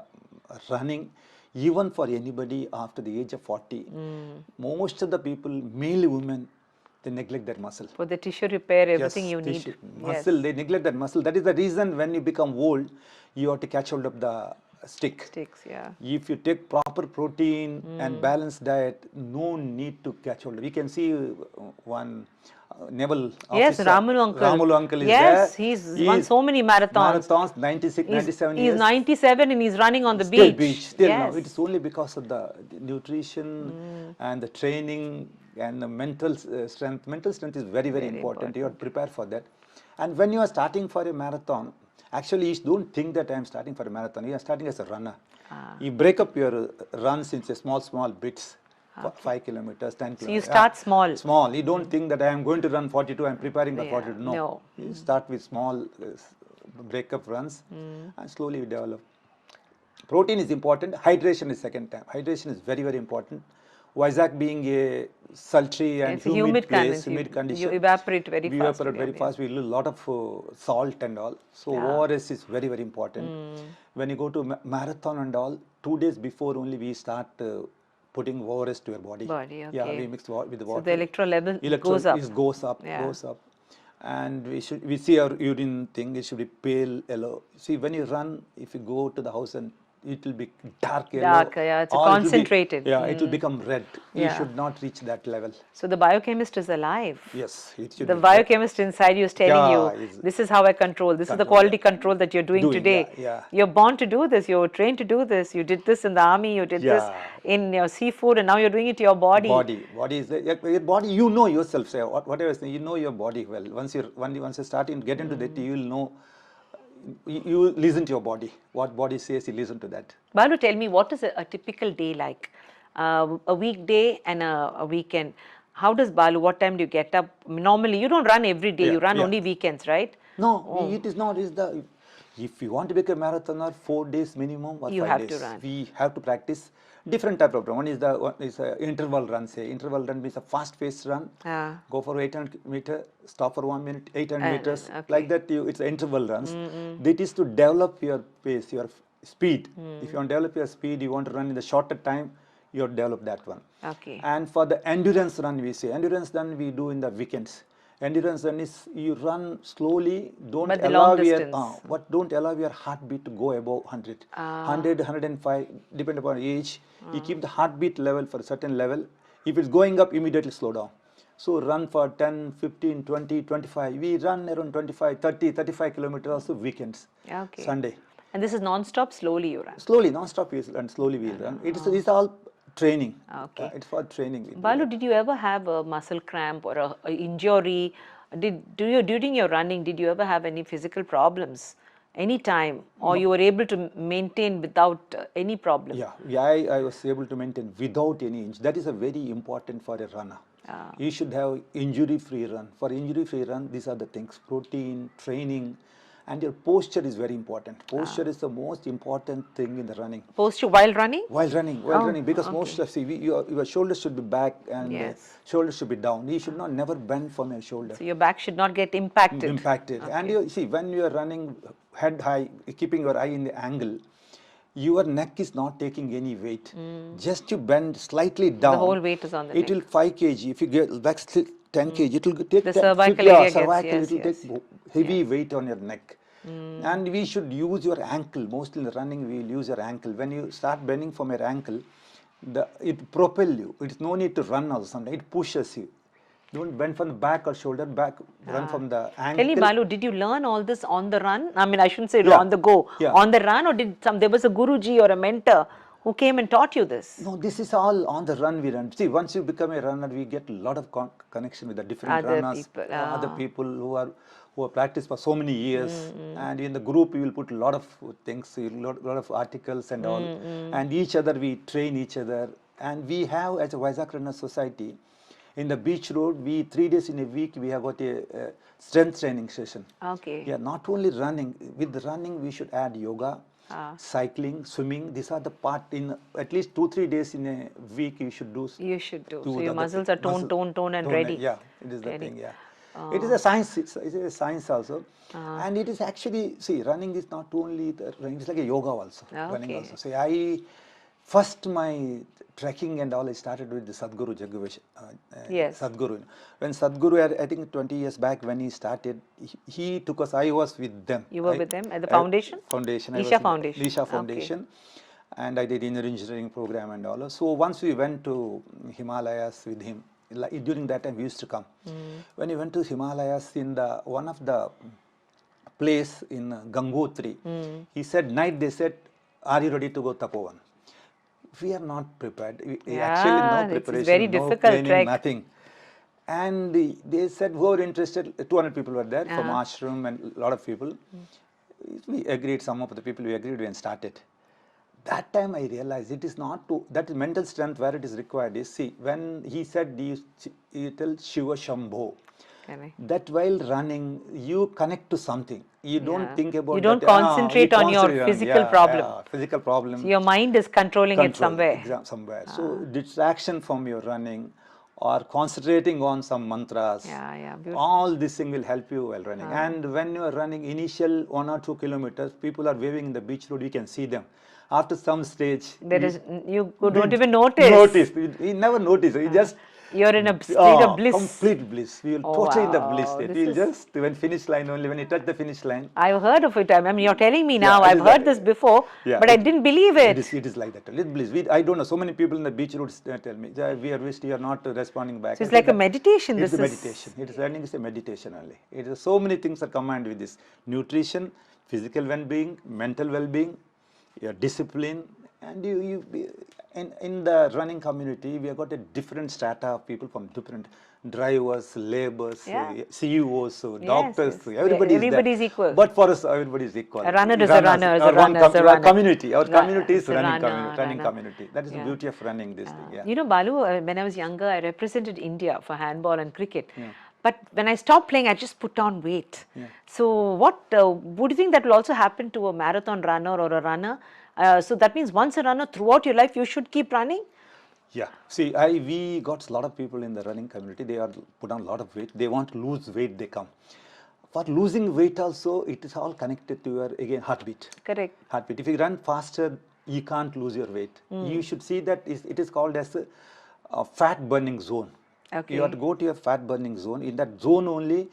[SPEAKER 2] running, even for anybody after the age of 40, most of the people, male women, they neglect their muscle.
[SPEAKER 1] For the tissue repair, everything you need.
[SPEAKER 2] Muscle, they neglect that muscle. That is the reason when you become old, you have to catch hold of the sticks,
[SPEAKER 1] yeah.
[SPEAKER 2] If you take proper protein and balanced diet, no need to catch hold. We can see one naval officer.
[SPEAKER 1] Yes, Ramulu uncle.
[SPEAKER 2] Is
[SPEAKER 1] yes,
[SPEAKER 2] there.
[SPEAKER 1] He's won so many marathons.
[SPEAKER 2] 96, 97 years.
[SPEAKER 1] He's 97 and he's running on the
[SPEAKER 2] beach. Still
[SPEAKER 1] yes.
[SPEAKER 2] now. It is only because of the nutrition and the training and the mental strength. Mental strength is very, very important. You have to prepare for that. And when you are starting for a marathon, actually, you don't think that I am starting for a marathon. You are starting as a runner. You break up your runs into small bits. 5 kilometers, 10 kilometers.
[SPEAKER 1] So you start small.
[SPEAKER 2] Small. You don't think that I am going to run 42, I am preparing for 42. No. You start with small break-up runs and slowly you develop. Protein is important. Hydration is second time. Hydration is very, very important. Vizag being a sultry and humid place, humid condition.
[SPEAKER 1] You evaporate very fast.
[SPEAKER 2] We evaporate very fast. We lose a lot of salt and all. So ORS is very, very important. When you go to marathon and all, 2 days before only we start putting ORS to your body.
[SPEAKER 1] Okay.
[SPEAKER 2] Yeah, we mix with the water.
[SPEAKER 1] So the electro level goes up.
[SPEAKER 2] Goes up. And we see our urine thing, it should be pale yellow. See, when you run, if you go to the house and it will be dark yellow.
[SPEAKER 1] Dark, yeah, it's concentrated.
[SPEAKER 2] It will become red. You should not reach that level.
[SPEAKER 1] So the biochemist is alive.
[SPEAKER 2] Yes, it should
[SPEAKER 1] the biochemist inside you is telling you, this is how I control. This is the quality control that you're doing today. You're born to do this. You're trained to do this. You did this in the army. You did this in your seafood, and now you're doing it to your body.
[SPEAKER 2] Body is your body. You know yourself. Say whatever. You know your body well. Once you start to get into that, you will know. You listen to your body. What body says, you listen to that.
[SPEAKER 1] Balu, tell me, what is a typical day like? A weekday and a weekend. How does Balu, what time do you get up? Normally, you don't run every day. You run only weekends, right?
[SPEAKER 2] No, it is not. If you want to become a marathoner, 4 days minimum or 5 days.
[SPEAKER 1] You have to run.
[SPEAKER 2] We have to practice different type of run. One is interval run. Say interval run means a fast-paced run. Go for 800 meters, stop for 1 minute, 800 meters. Like that, it's interval runs. That is to develop your pace, your speed. If you want to develop your speed, you want to run in the shorter time, you have to develop that one. And for the endurance run, we say endurance run we do in the weekends. Endurance run is you run slowly, don't allow your heartbeat to go above 100. 100, 105, depending upon age. You keep the heartbeat level for a certain level. If it's going up, immediately slow down. So run for 10, 15, 20, 25. We run around 25, 30, 35 kilometers also weekends. Sunday.
[SPEAKER 1] And this is non-stop, slowly you run?
[SPEAKER 2] Slowly, non-stop and slowly we run. It's all training. It's for training.
[SPEAKER 1] Balu, did you ever have a muscle cramp or a injury? During your running, did you ever have any physical problems? Any time? Or you were able to maintain without any problem?
[SPEAKER 2] I was able to maintain without any injury. That is a very important for a runner. You should have injury-free run. For injury-free run, these are the things: protein, training, and your posture is very important. Posture is the most important thing in the running.
[SPEAKER 1] Posture while running?
[SPEAKER 2] While running, because most of your shoulders should be back and shoulders should be down. You should not never bend from your shoulder.
[SPEAKER 1] So your back should not get impacted.
[SPEAKER 2] And you see, when you are running head high, keeping your eye in the angle, your neck is not taking any weight. Just you bend slightly down.
[SPEAKER 1] The whole weight is on the neck.
[SPEAKER 2] It will 5 kg. If you get back 10 kg, it will take
[SPEAKER 1] the cervical area
[SPEAKER 2] it will take heavy weight on your neck. And we should use your ankle. Mostly in the running, we will use your ankle. When you start bending from your ankle, it propel you. It's no need to run or something. It pushes you. Don't bend from the back or shoulder back. Run from the ankle.
[SPEAKER 1] Tell me, Balu, did you learn all this on the run? I mean, I shouldn't say
[SPEAKER 2] Yeah.
[SPEAKER 1] on the go.
[SPEAKER 2] Yeah.
[SPEAKER 1] On the run, or there was a Guruji or a mentor who came and taught you this?
[SPEAKER 2] No, this is all on the run we run. See, once you become a runner, we get a lot of connection with the different
[SPEAKER 1] Other
[SPEAKER 2] runners,
[SPEAKER 1] people,
[SPEAKER 2] other people who have practiced for so many years. And in the group, we will put a lot of things, a lot of articles and all. And each other, we train each other. And we have, as a Vizag Runner Society, in the beach road, 3 days in a week, we have got a strength training session.
[SPEAKER 1] Okay.
[SPEAKER 2] Yeah, not only running. With the running, we should add yoga, cycling, swimming. These are the part in at least 2-3 days in a week you should do.
[SPEAKER 1] You should do. So your muscles are toned and ready.
[SPEAKER 2] Yeah, it is the thing, yeah. It is a science, it's a science also. And it is actually, see, running is not only running, it's like a yoga also. Running also. See, first my trekking and all, I started with the Sadhguru Jagavesh.
[SPEAKER 1] Yes.
[SPEAKER 2] Sadhguru. When Sadhguru, I think 20 years back when he started, he took us, I was with them.
[SPEAKER 1] You were with them at the foundation?
[SPEAKER 2] Foundation.
[SPEAKER 1] Isha Foundation.
[SPEAKER 2] Isha Foundation. And I did engineering program and all. So once we went to Himalayas with him, during that time we used to come. When we went to Himalayas in one of the place in Gangotri, he said, night they said, are you ready to go Tapovan? We are not prepared. Actually, no preparation,
[SPEAKER 1] it's very
[SPEAKER 2] no
[SPEAKER 1] difficult
[SPEAKER 2] training,
[SPEAKER 1] trek.
[SPEAKER 2] nothing. And they said, who are interested, 200 people were there from ashram and a lot of people. We agreed, some of the people we agreed and started. That time I realized it is not that mental strength where it is required is, see, when he said, you tell Shiva Shambho, that while running, you connect to something. You don't think about
[SPEAKER 1] You don't concentrate on your physical problem.
[SPEAKER 2] Physical problem.
[SPEAKER 1] So your mind is controlling it somewhere.
[SPEAKER 2] So distraction from your running or concentrating on some mantras, all this thing will help you while running. And when you are running initial 1 or 2 kilometers, people are waving in the beach road, you can see them. After some stage,
[SPEAKER 1] you don't even notice.
[SPEAKER 2] We never notice. We just
[SPEAKER 1] you're in a state of bliss.
[SPEAKER 2] Complete bliss. We will totally in the bliss state. We'll just when finish line only when you touch the finish line.
[SPEAKER 1] I've heard of it. I mean, you're telling me now. I've heard this before, but I didn't believe it.
[SPEAKER 2] It is like that. It's bliss. I don't know. So many people in the beach roads tell me, we are wished you are not responding back.
[SPEAKER 1] So it's like a meditation.
[SPEAKER 2] It's a meditation. It is running is a meditation only. It is so many things are combined with this: nutrition, physical well-being, mental well-being, your discipline, and in the running community, we have got a different strata of people from different drivers, laborers, CEOs, doctors.
[SPEAKER 1] Everybody's equal.
[SPEAKER 2] But for us, everybody is equal.
[SPEAKER 1] A runner is a runner.
[SPEAKER 2] Our community is running community. That is the beauty of running this thing. Yeah.
[SPEAKER 1] You know, Balu, when I was younger, I represented India for handball and cricket. But when I stopped playing, I just put on weight. So would you think that will also happen to a marathon runner or a runner? So that means once a runner, throughout your life, you should keep running?
[SPEAKER 2] Yeah. See, we got a lot of people in the running community. They are put on a lot of weight. They want to lose weight, they come. For losing weight also, it is all connected to your, again, heartbeat.
[SPEAKER 1] Correct.
[SPEAKER 2] Heartbeat. If you run faster, you can't lose your weight. You should see that it is called as a fat burning zone.
[SPEAKER 1] Okay.
[SPEAKER 2] You have to go to your fat burning zone. In that zone only,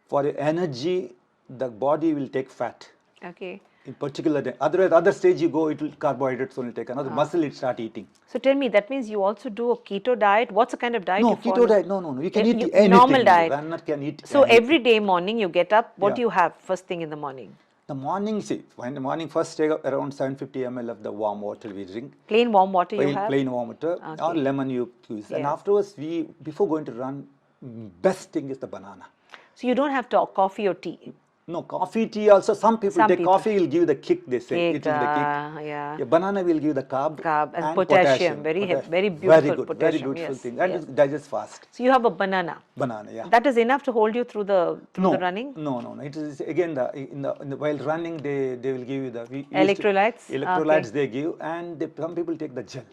[SPEAKER 2] for your energy, the body will take fat.
[SPEAKER 1] Okay.
[SPEAKER 2] In particular, otherwise, other stage you go, it will carbohydrates only take. Another muscle, it start eating.
[SPEAKER 1] So tell me, that means you also do a keto diet? What's the kind of diet you follow?
[SPEAKER 2] No, keto diet, no. You can eat anything.
[SPEAKER 1] Normal diet.
[SPEAKER 2] Runner can eat
[SPEAKER 1] So
[SPEAKER 2] anything.
[SPEAKER 1] every day morning you get up, what do you have first thing in the morning?
[SPEAKER 2] The morning, in the morning, first take around 750 ml of the warm water we drink.
[SPEAKER 1] Plain warm water you have?
[SPEAKER 2] Plain warm water or lemon you use. And afterwards, before going to run, best thing is the banana.
[SPEAKER 1] So you don't have coffee or tea?
[SPEAKER 2] No, coffee, tea also. Some people take coffee will give you the kick, they say. It is the kick.
[SPEAKER 1] Yeah.
[SPEAKER 2] Banana will give the carb
[SPEAKER 1] and potassium. Very beautiful
[SPEAKER 2] very good,
[SPEAKER 1] potassium.
[SPEAKER 2] very beautiful thing. And it digests fast.
[SPEAKER 1] So you have a banana.
[SPEAKER 2] Banana, yeah.
[SPEAKER 1] That is enough to hold you through the running?
[SPEAKER 2] No. It is again while running they will give you the
[SPEAKER 1] electrolytes.
[SPEAKER 2] Electrolytes they give, and some people take the gel.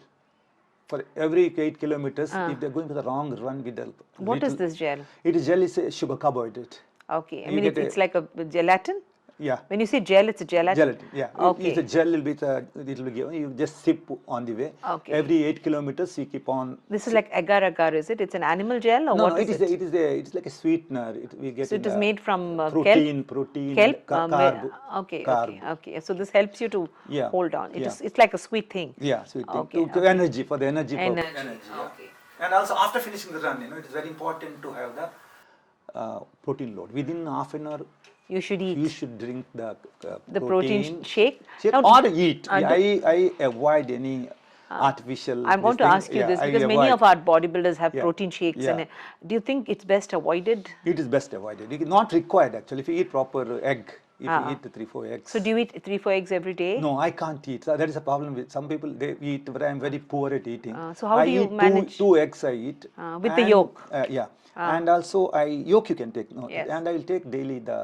[SPEAKER 2] For every 8 kilometers, if they are going for the wrong run with the
[SPEAKER 1] What is this gel?
[SPEAKER 2] It is gel is a sugar carbohydrate.
[SPEAKER 1] Okay, I mean it's like a gelatin?
[SPEAKER 2] Yeah.
[SPEAKER 1] When you say gel, it's a gelatin?
[SPEAKER 2] Gelatin, yeah.
[SPEAKER 1] Okay.
[SPEAKER 2] It's a gel, it will be given. You just sip on the way.
[SPEAKER 1] Okay.
[SPEAKER 2] Every 8 kilometers, you keep on.
[SPEAKER 1] This is like agar agar, is it? It's an animal gel or
[SPEAKER 2] No,
[SPEAKER 1] what
[SPEAKER 2] no,
[SPEAKER 1] is it?
[SPEAKER 2] it's like a sweetener. We get
[SPEAKER 1] So it is made from
[SPEAKER 2] protein,
[SPEAKER 1] kelp?
[SPEAKER 2] carb.
[SPEAKER 1] Okay,
[SPEAKER 2] carb.
[SPEAKER 1] okay, okay. So this helps you to
[SPEAKER 2] Yeah,
[SPEAKER 1] hold on.
[SPEAKER 2] yeah.
[SPEAKER 1] It's like a sweet thing.
[SPEAKER 2] Yeah, sweet thing.
[SPEAKER 1] Okay,
[SPEAKER 2] To
[SPEAKER 1] okay.
[SPEAKER 2] energy, for the energy purpose.
[SPEAKER 1] Energy,
[SPEAKER 2] yeah.
[SPEAKER 1] okay.
[SPEAKER 2] And also after finishing the run, it is very important to have the protein load. Within half an hour,
[SPEAKER 1] You should eat.
[SPEAKER 2] you should drink the
[SPEAKER 1] protein shake.
[SPEAKER 2] Shake
[SPEAKER 1] Now,
[SPEAKER 2] or eat. I avoid any artificial.
[SPEAKER 1] I want to ask you this because many of our bodybuilders have protein shakes.
[SPEAKER 2] Yeah.
[SPEAKER 1] And do you think it's best avoided?
[SPEAKER 2] It is best avoided. It is not required actually. If you eat proper egg, if you eat the 3-4 eggs.
[SPEAKER 1] So do you eat 3-4 eggs every day?
[SPEAKER 2] No, I can't eat. That is a problem with some people. They eat, but I am very poor at eating.
[SPEAKER 1] So how do you manage?
[SPEAKER 2] Two eggs I eat.
[SPEAKER 1] With the yolk?
[SPEAKER 2] Yeah. And also yolk you can take. No,
[SPEAKER 1] Yes.
[SPEAKER 2] and I will take daily the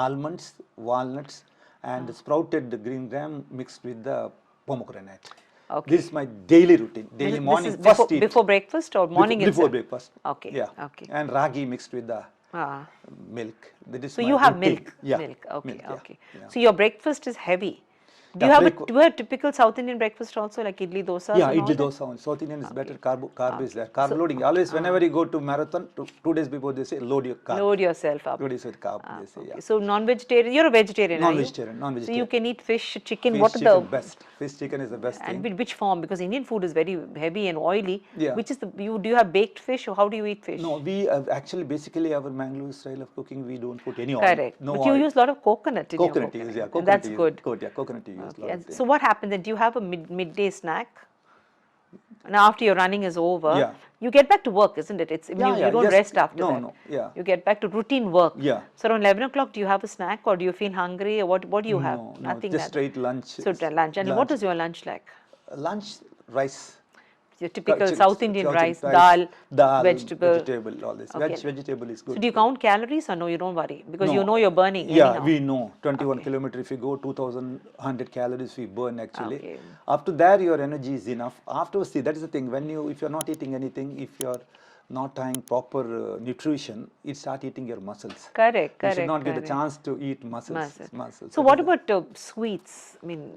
[SPEAKER 2] almonds, walnuts, and the sprouted green gram mixed with the pomegranate.
[SPEAKER 1] Okay.
[SPEAKER 2] This is my daily routine. Daily morning
[SPEAKER 1] this is
[SPEAKER 2] first eat.
[SPEAKER 1] before breakfast or morning
[SPEAKER 2] Before
[SPEAKER 1] itself?
[SPEAKER 2] breakfast.
[SPEAKER 1] Okay.
[SPEAKER 2] Yeah.
[SPEAKER 1] Okay.
[SPEAKER 2] And ragi mixed with the milk. That is
[SPEAKER 1] So
[SPEAKER 2] my
[SPEAKER 1] you have
[SPEAKER 2] routine.
[SPEAKER 1] milk?
[SPEAKER 2] Yeah.
[SPEAKER 1] Milk. Okay.
[SPEAKER 2] Milk, yeah.
[SPEAKER 1] Okay.
[SPEAKER 2] Yeah.
[SPEAKER 1] So your breakfast is heavy. Do
[SPEAKER 2] Yeah,
[SPEAKER 1] you have a typical South Indian breakfast also, like idli dosa?
[SPEAKER 2] Yeah, idli dosa. South Indian is better. Carb is there. Carb loading. Always, whenever you go to marathon, 2 days before they say load your carb.
[SPEAKER 1] Load yourself up.
[SPEAKER 2] Load yourself carb. They say, yeah.
[SPEAKER 1] So non-vegetarian. You're a vegetarian,
[SPEAKER 2] Non-vegetarian.
[SPEAKER 1] are you?
[SPEAKER 2] Non-vegetarian.
[SPEAKER 1] So you can eat fish, chicken.
[SPEAKER 2] Fish
[SPEAKER 1] What are
[SPEAKER 2] chicken
[SPEAKER 1] the
[SPEAKER 2] best? Fish chicken is the best
[SPEAKER 1] and
[SPEAKER 2] thing.
[SPEAKER 1] which form? Because Indian food is very heavy and oily.
[SPEAKER 2] Yeah.
[SPEAKER 1] Which is do you have baked fish or how do you eat fish?
[SPEAKER 2] No, we actually basically our Mangalore style of cooking, we don't put any oil.
[SPEAKER 1] Correct.
[SPEAKER 2] No
[SPEAKER 1] but
[SPEAKER 2] oil.
[SPEAKER 1] you use a lot of coconut in your
[SPEAKER 2] Coconut
[SPEAKER 1] cooking.
[SPEAKER 2] use, yeah.
[SPEAKER 1] And
[SPEAKER 2] Coconut
[SPEAKER 1] that's
[SPEAKER 2] use,
[SPEAKER 1] good.
[SPEAKER 2] Yeah, coconut you use.
[SPEAKER 1] Okay. And so what happens then? Do you have a midday snack? Now after your running is over,
[SPEAKER 2] Yeah.
[SPEAKER 1] you get back to work, isn't it? You don't
[SPEAKER 2] yes.
[SPEAKER 1] rest after that.
[SPEAKER 2] No, yeah.
[SPEAKER 1] You get back to routine work.
[SPEAKER 2] Yeah.
[SPEAKER 1] So around 11 o'clock, do you have a snack or do you feel hungry or what do you have?
[SPEAKER 2] No,
[SPEAKER 1] Nothing.
[SPEAKER 2] just straight lunch.
[SPEAKER 1] So lunch. And what is your lunch like?
[SPEAKER 2] Lunch, rice.
[SPEAKER 1] Your typical South Indian rice, dal, vegetable.
[SPEAKER 2] All this.
[SPEAKER 1] Okay.
[SPEAKER 2] Vegetable is good.
[SPEAKER 1] So do you count calories or no, you don't worry? Because
[SPEAKER 2] No.
[SPEAKER 1] you know you're burning
[SPEAKER 2] Yeah,
[SPEAKER 1] anyhow.
[SPEAKER 2] we know. 21 kilometer, if you go 2,100 calories, we burn actually.
[SPEAKER 1] Okay.
[SPEAKER 2] After that, your energy is enough. Afterwards, see, that is the thing. If you're not eating anything, if you're not having proper nutrition, it start eating your muscles.
[SPEAKER 1] Correct.
[SPEAKER 2] You should not get the chance to eat muscles.
[SPEAKER 1] So what about sweets? I mean,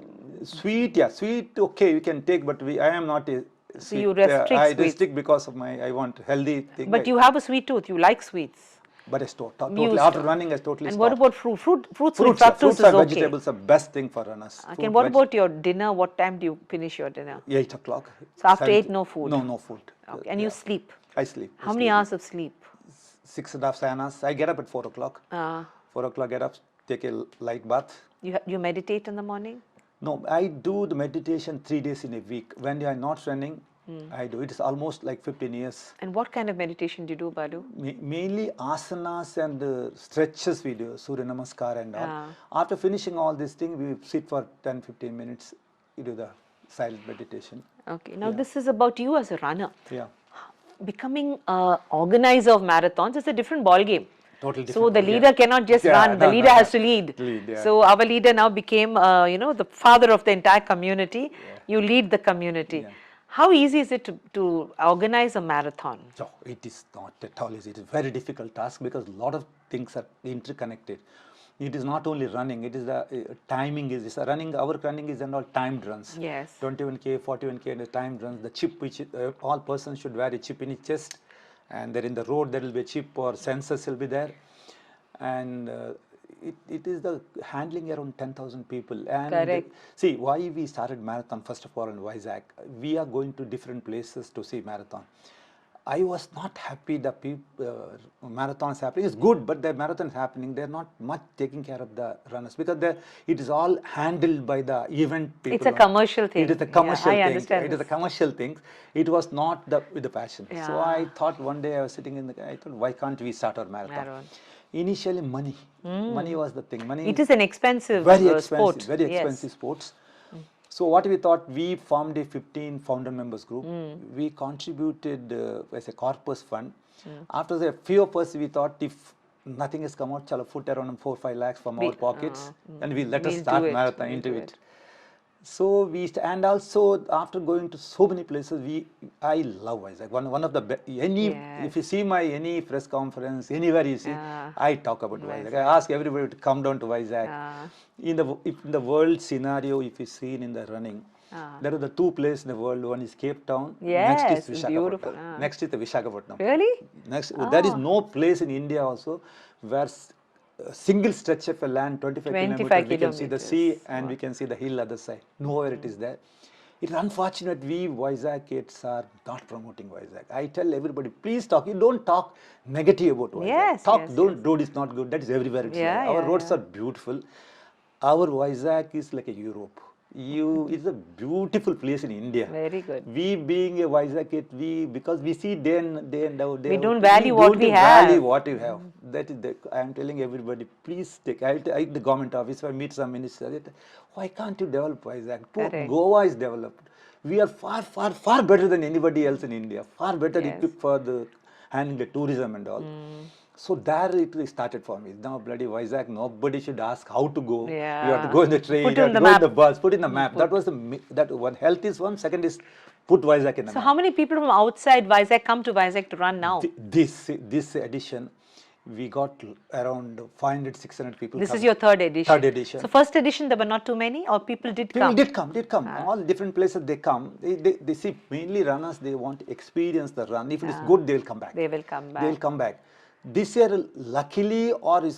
[SPEAKER 2] Sweet, yeah, sweet. Okay, you can take, but I am not a.
[SPEAKER 1] So you restrict
[SPEAKER 2] I
[SPEAKER 1] sweets.
[SPEAKER 2] restrict because of I want healthy thing.
[SPEAKER 1] But you have a sweet tooth. You like sweets.
[SPEAKER 2] But I totally after running, I totally
[SPEAKER 1] And
[SPEAKER 2] stopped.
[SPEAKER 1] what about fruit? Fruits with
[SPEAKER 2] Fruits
[SPEAKER 1] fructose is
[SPEAKER 2] are
[SPEAKER 1] okay.
[SPEAKER 2] vegetables are best thing for runners.
[SPEAKER 1] Okay, and what about your dinner? What time do you finish your dinner?
[SPEAKER 2] 8 o'clock.
[SPEAKER 1] So after 8, no food?
[SPEAKER 2] No food.
[SPEAKER 1] Okay, and you sleep?
[SPEAKER 2] I sleep.
[SPEAKER 1] How many hours of sleep?
[SPEAKER 2] 6.5 hours. I get up at 4 o'clock. 4 o'clock, get up, take a light bath.
[SPEAKER 1] You meditate in the morning?
[SPEAKER 2] No, I do the meditation 3 days in a week. When I am not running, I do. It is almost like 15 years.
[SPEAKER 1] And what kind of meditation do you do, Balu?
[SPEAKER 2] Mainly asanas and stretches we do, Surya Namaskar and all. After finishing all these things, we sit for 10-15 minutes. We do the silent meditation.
[SPEAKER 1] Okay, now this is about you as a runner.
[SPEAKER 2] Yeah.
[SPEAKER 1] Becoming an organizer of marathons is a different ball game.
[SPEAKER 2] Totally different.
[SPEAKER 1] So the leader cannot just run, the leader has to lead. So our leader now became, the father of the entire community. You lead the community. How easy is it to organize a marathon?
[SPEAKER 2] So it is not at all easy. It is a very difficult task because a lot of things are interconnected. It is not only running, it is the timing is running. Our running is all timed runs.
[SPEAKER 1] Yes.
[SPEAKER 2] 21K, 41K and the timed runs. The chip which all persons should wear a chip in his chest, and there in the road there will be a chip or sensors will be there, and it is the handling around 10,000 people. And
[SPEAKER 1] correct.
[SPEAKER 2] See why we started marathon first of all in Vizag. We are going to different places to see marathon. I was not happy the marathons happening. It's good, but the marathon is happening. They're not much taking care of the runners because it is all handled by the event people.
[SPEAKER 1] It's a commercial thing.
[SPEAKER 2] It is a commercial thing.
[SPEAKER 1] I understand
[SPEAKER 2] It is a commercial thing. It was not with the passion.
[SPEAKER 1] Yeah.
[SPEAKER 2] So I thought one day I was sitting I thought, why can't we start our marathon? Initially, money. Money was the thing. Money.
[SPEAKER 1] It is an expensive sport.
[SPEAKER 2] Very expensive sports. So what we thought, we formed a 15 founder members group. We contributed as a corpus fund. After a few of us, we thought if nothing has come out, chalo put around 4-5 lakhs from our pockets, and let us start marathon into it. So and also after going to so many places, I love Vizag. One of the
[SPEAKER 1] Yes.
[SPEAKER 2] if you see my any press conference anywhere you see,
[SPEAKER 1] Yeah.
[SPEAKER 2] I talk about Vizag. I ask everybody to come down to Vizag. In the world scenario, if you see in the running, there are the two places in the world. One is Cape Town. Next is
[SPEAKER 1] Yes, it's beautiful.
[SPEAKER 2] Visakhapatnam. Next is the Visakhapatnam.
[SPEAKER 1] Really?
[SPEAKER 2] Next, there is no place in India also where a single stretch of a land, 25
[SPEAKER 1] 25
[SPEAKER 2] kilometers, we can see the sea
[SPEAKER 1] kilometers.
[SPEAKER 2] and
[SPEAKER 1] Wow.
[SPEAKER 2] we can see the hill other side. Nowhere it is there. It's unfortunate we Vizag kids are not promoting Vizag. I tell everybody, please talk. You don't talk negative about Vizag.
[SPEAKER 1] Yes,
[SPEAKER 2] Talk,
[SPEAKER 1] yes,
[SPEAKER 2] don't,
[SPEAKER 1] yes.
[SPEAKER 2] road is not good. That is everywhere it's
[SPEAKER 1] Yeah,
[SPEAKER 2] like. Our
[SPEAKER 1] yeah,
[SPEAKER 2] roads
[SPEAKER 1] yeah.
[SPEAKER 2] are beautiful. Our Vizag is like a Europe. It's a beautiful place in India.
[SPEAKER 1] Very good.
[SPEAKER 2] We being a Vizag kid, because we see day and out,
[SPEAKER 1] We don't value what we
[SPEAKER 2] value
[SPEAKER 1] have.
[SPEAKER 2] what you have. That is I am telling everybody, please take. The government office, if I meet some minister, why can't you develop Vizag?
[SPEAKER 1] Correct.
[SPEAKER 2] Goa is developed. We are far, far, far better than anybody else in India. Far better
[SPEAKER 1] Yes.
[SPEAKER 2] equipped for the handling the tourism and all. So there it started for me. Now bloody Vizag, nobody should ask how to go. You have to
[SPEAKER 1] Yeah.
[SPEAKER 2] go in the train,
[SPEAKER 1] Put
[SPEAKER 2] you
[SPEAKER 1] on
[SPEAKER 2] have to
[SPEAKER 1] the
[SPEAKER 2] go in
[SPEAKER 1] map.
[SPEAKER 2] the bus, put in the map. That was that one. Health is one. Second is put Vizag in the
[SPEAKER 1] So
[SPEAKER 2] map.
[SPEAKER 1] how many people from outside Vizag come to Vizag to run now?
[SPEAKER 2] This edition, we got around 500, 600 people.
[SPEAKER 1] This is
[SPEAKER 2] coming.
[SPEAKER 1] your third edition.
[SPEAKER 2] Third edition.
[SPEAKER 1] So first edition there were not too many, or people did
[SPEAKER 2] People
[SPEAKER 1] come?
[SPEAKER 2] did come. All different places they come. They see mainly runners. They want to experience the run. If it is good, they will come back.
[SPEAKER 1] They will come back.
[SPEAKER 2] They will come back. This year, luckily or is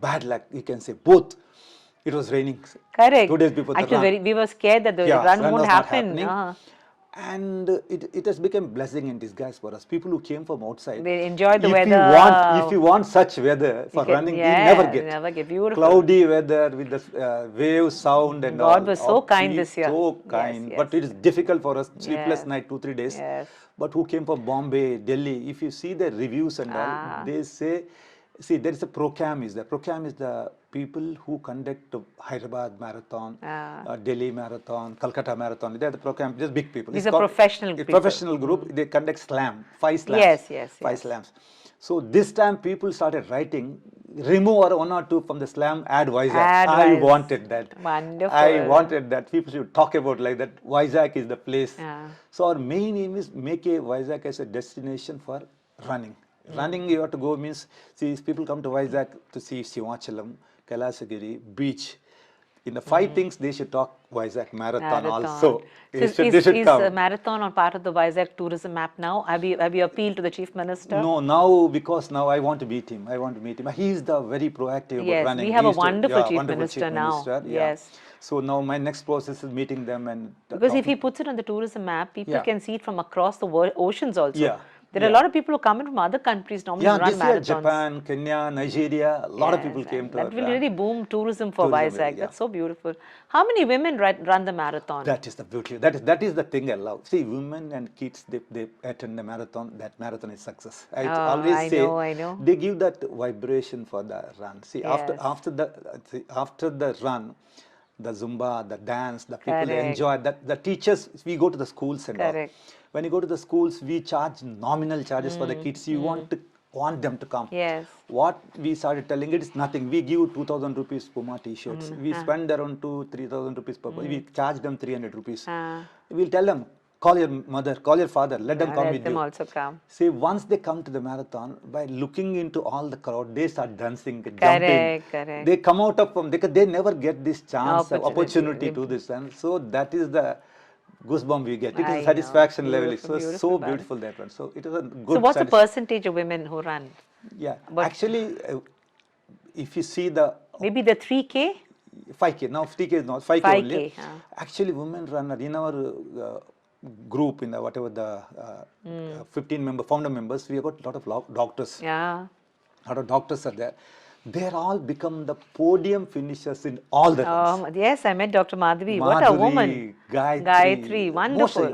[SPEAKER 2] bad luck, you can say both. It was raining.
[SPEAKER 1] Correct.
[SPEAKER 2] 2 days before the
[SPEAKER 1] Actually,
[SPEAKER 2] run.
[SPEAKER 1] we were scared that the run
[SPEAKER 2] run
[SPEAKER 1] won't
[SPEAKER 2] was not
[SPEAKER 1] happen.
[SPEAKER 2] happening. And it has become blessing in disguise for us. People who came from outside.
[SPEAKER 1] They enjoyed the
[SPEAKER 2] if
[SPEAKER 1] weather.
[SPEAKER 2] If you want such weather for running, you never get.
[SPEAKER 1] Never get. Beautiful.
[SPEAKER 2] Cloudy weather with the wave sound and all.
[SPEAKER 1] God was so kind this year.
[SPEAKER 2] So
[SPEAKER 1] Yes,
[SPEAKER 2] kind.
[SPEAKER 1] yes.
[SPEAKER 2] But it is difficult for us. Sleepless
[SPEAKER 1] Yes.
[SPEAKER 2] night, 2-3 days.
[SPEAKER 1] Yes.
[SPEAKER 2] But who came from Bombay, Delhi, if you see the reviews and all, they say, see, there is a Procam is there. Procam is the people who conduct Hyderabad Marathon, Delhi Marathon, Calcutta Marathon. They are the Procam, just big people.
[SPEAKER 1] These are professional people.
[SPEAKER 2] Professional group. They conduct 5 slams.
[SPEAKER 1] Yes.
[SPEAKER 2] 5 slams. So this time people started writing, remove or 1 or 2 from the slam, add Vizag. I wanted that.
[SPEAKER 1] Wonderful.
[SPEAKER 2] I wanted that. People should talk about like that. Vizag is the place. So our main aim is make a Vizag as a destination for running. Running you have to go means, see, people come to Vizag to see Sivachalam, Kailasagiri, beach. In the 5 things they should talk Vizag marathon also.
[SPEAKER 1] Is a marathon on part of the Vizag tourism map now? Have you appealed to the Chief Minister?
[SPEAKER 2] No, now because now I want to meet him. He is the very proactive about running.
[SPEAKER 1] We have a wonderful Chief Minister now. Yes.
[SPEAKER 2] So now my next process is meeting them and
[SPEAKER 1] because if he puts it on the tourism map, people can see it from across the world, oceans also. There are a lot of people who come in from other countries normally to run
[SPEAKER 2] this
[SPEAKER 1] marathons.
[SPEAKER 2] Year, Japan, Kenya, Nigeria, a lot of people came to
[SPEAKER 1] that will really boom tourism for Vizag. That's so beautiful. How many women run the marathon?
[SPEAKER 2] That is the beauty. That is the thing I love. See, women and kids, they attend the marathon. That marathon is success. I always say,
[SPEAKER 1] I know.
[SPEAKER 2] They give that vibration for the run. See, after the run, the Zumba, the dance, the people enjoy that. The teachers, we go to the schools and all. When you go to the schools, we charge nominal charges for the kids. You want them to come.
[SPEAKER 1] Yes.
[SPEAKER 2] What we started telling it is nothing. We give 2,000 rupees Puma t-shirts. We spend around 3,000 rupees per person. We charge them 300 rupees. We'll tell them, call your mother, call your father, let them come with you.
[SPEAKER 1] Let them also come.
[SPEAKER 2] See, once they come to the marathon, by looking into all the crowd, they start dancing, jumping.
[SPEAKER 1] Correct.
[SPEAKER 2] They come out of because they never get this chance, opportunity to this. And so that is the goosebump we get. It is satisfaction level. So beautiful that one. So it is a good.
[SPEAKER 1] So what's the percentage of women who run?
[SPEAKER 2] Yeah, actually, if you see the
[SPEAKER 1] maybe the 3K.
[SPEAKER 2] 5K now 3K is not 5K only. Actually, women runner in our group in the whatever the 15 founder members, we have got a lot of doctors.
[SPEAKER 1] Yeah.
[SPEAKER 2] A lot of doctors are there. They are all become the podium finishers in all the runs.
[SPEAKER 1] Yes, I met Dr. Madhavi. What a woman. Gayatri, wonderful.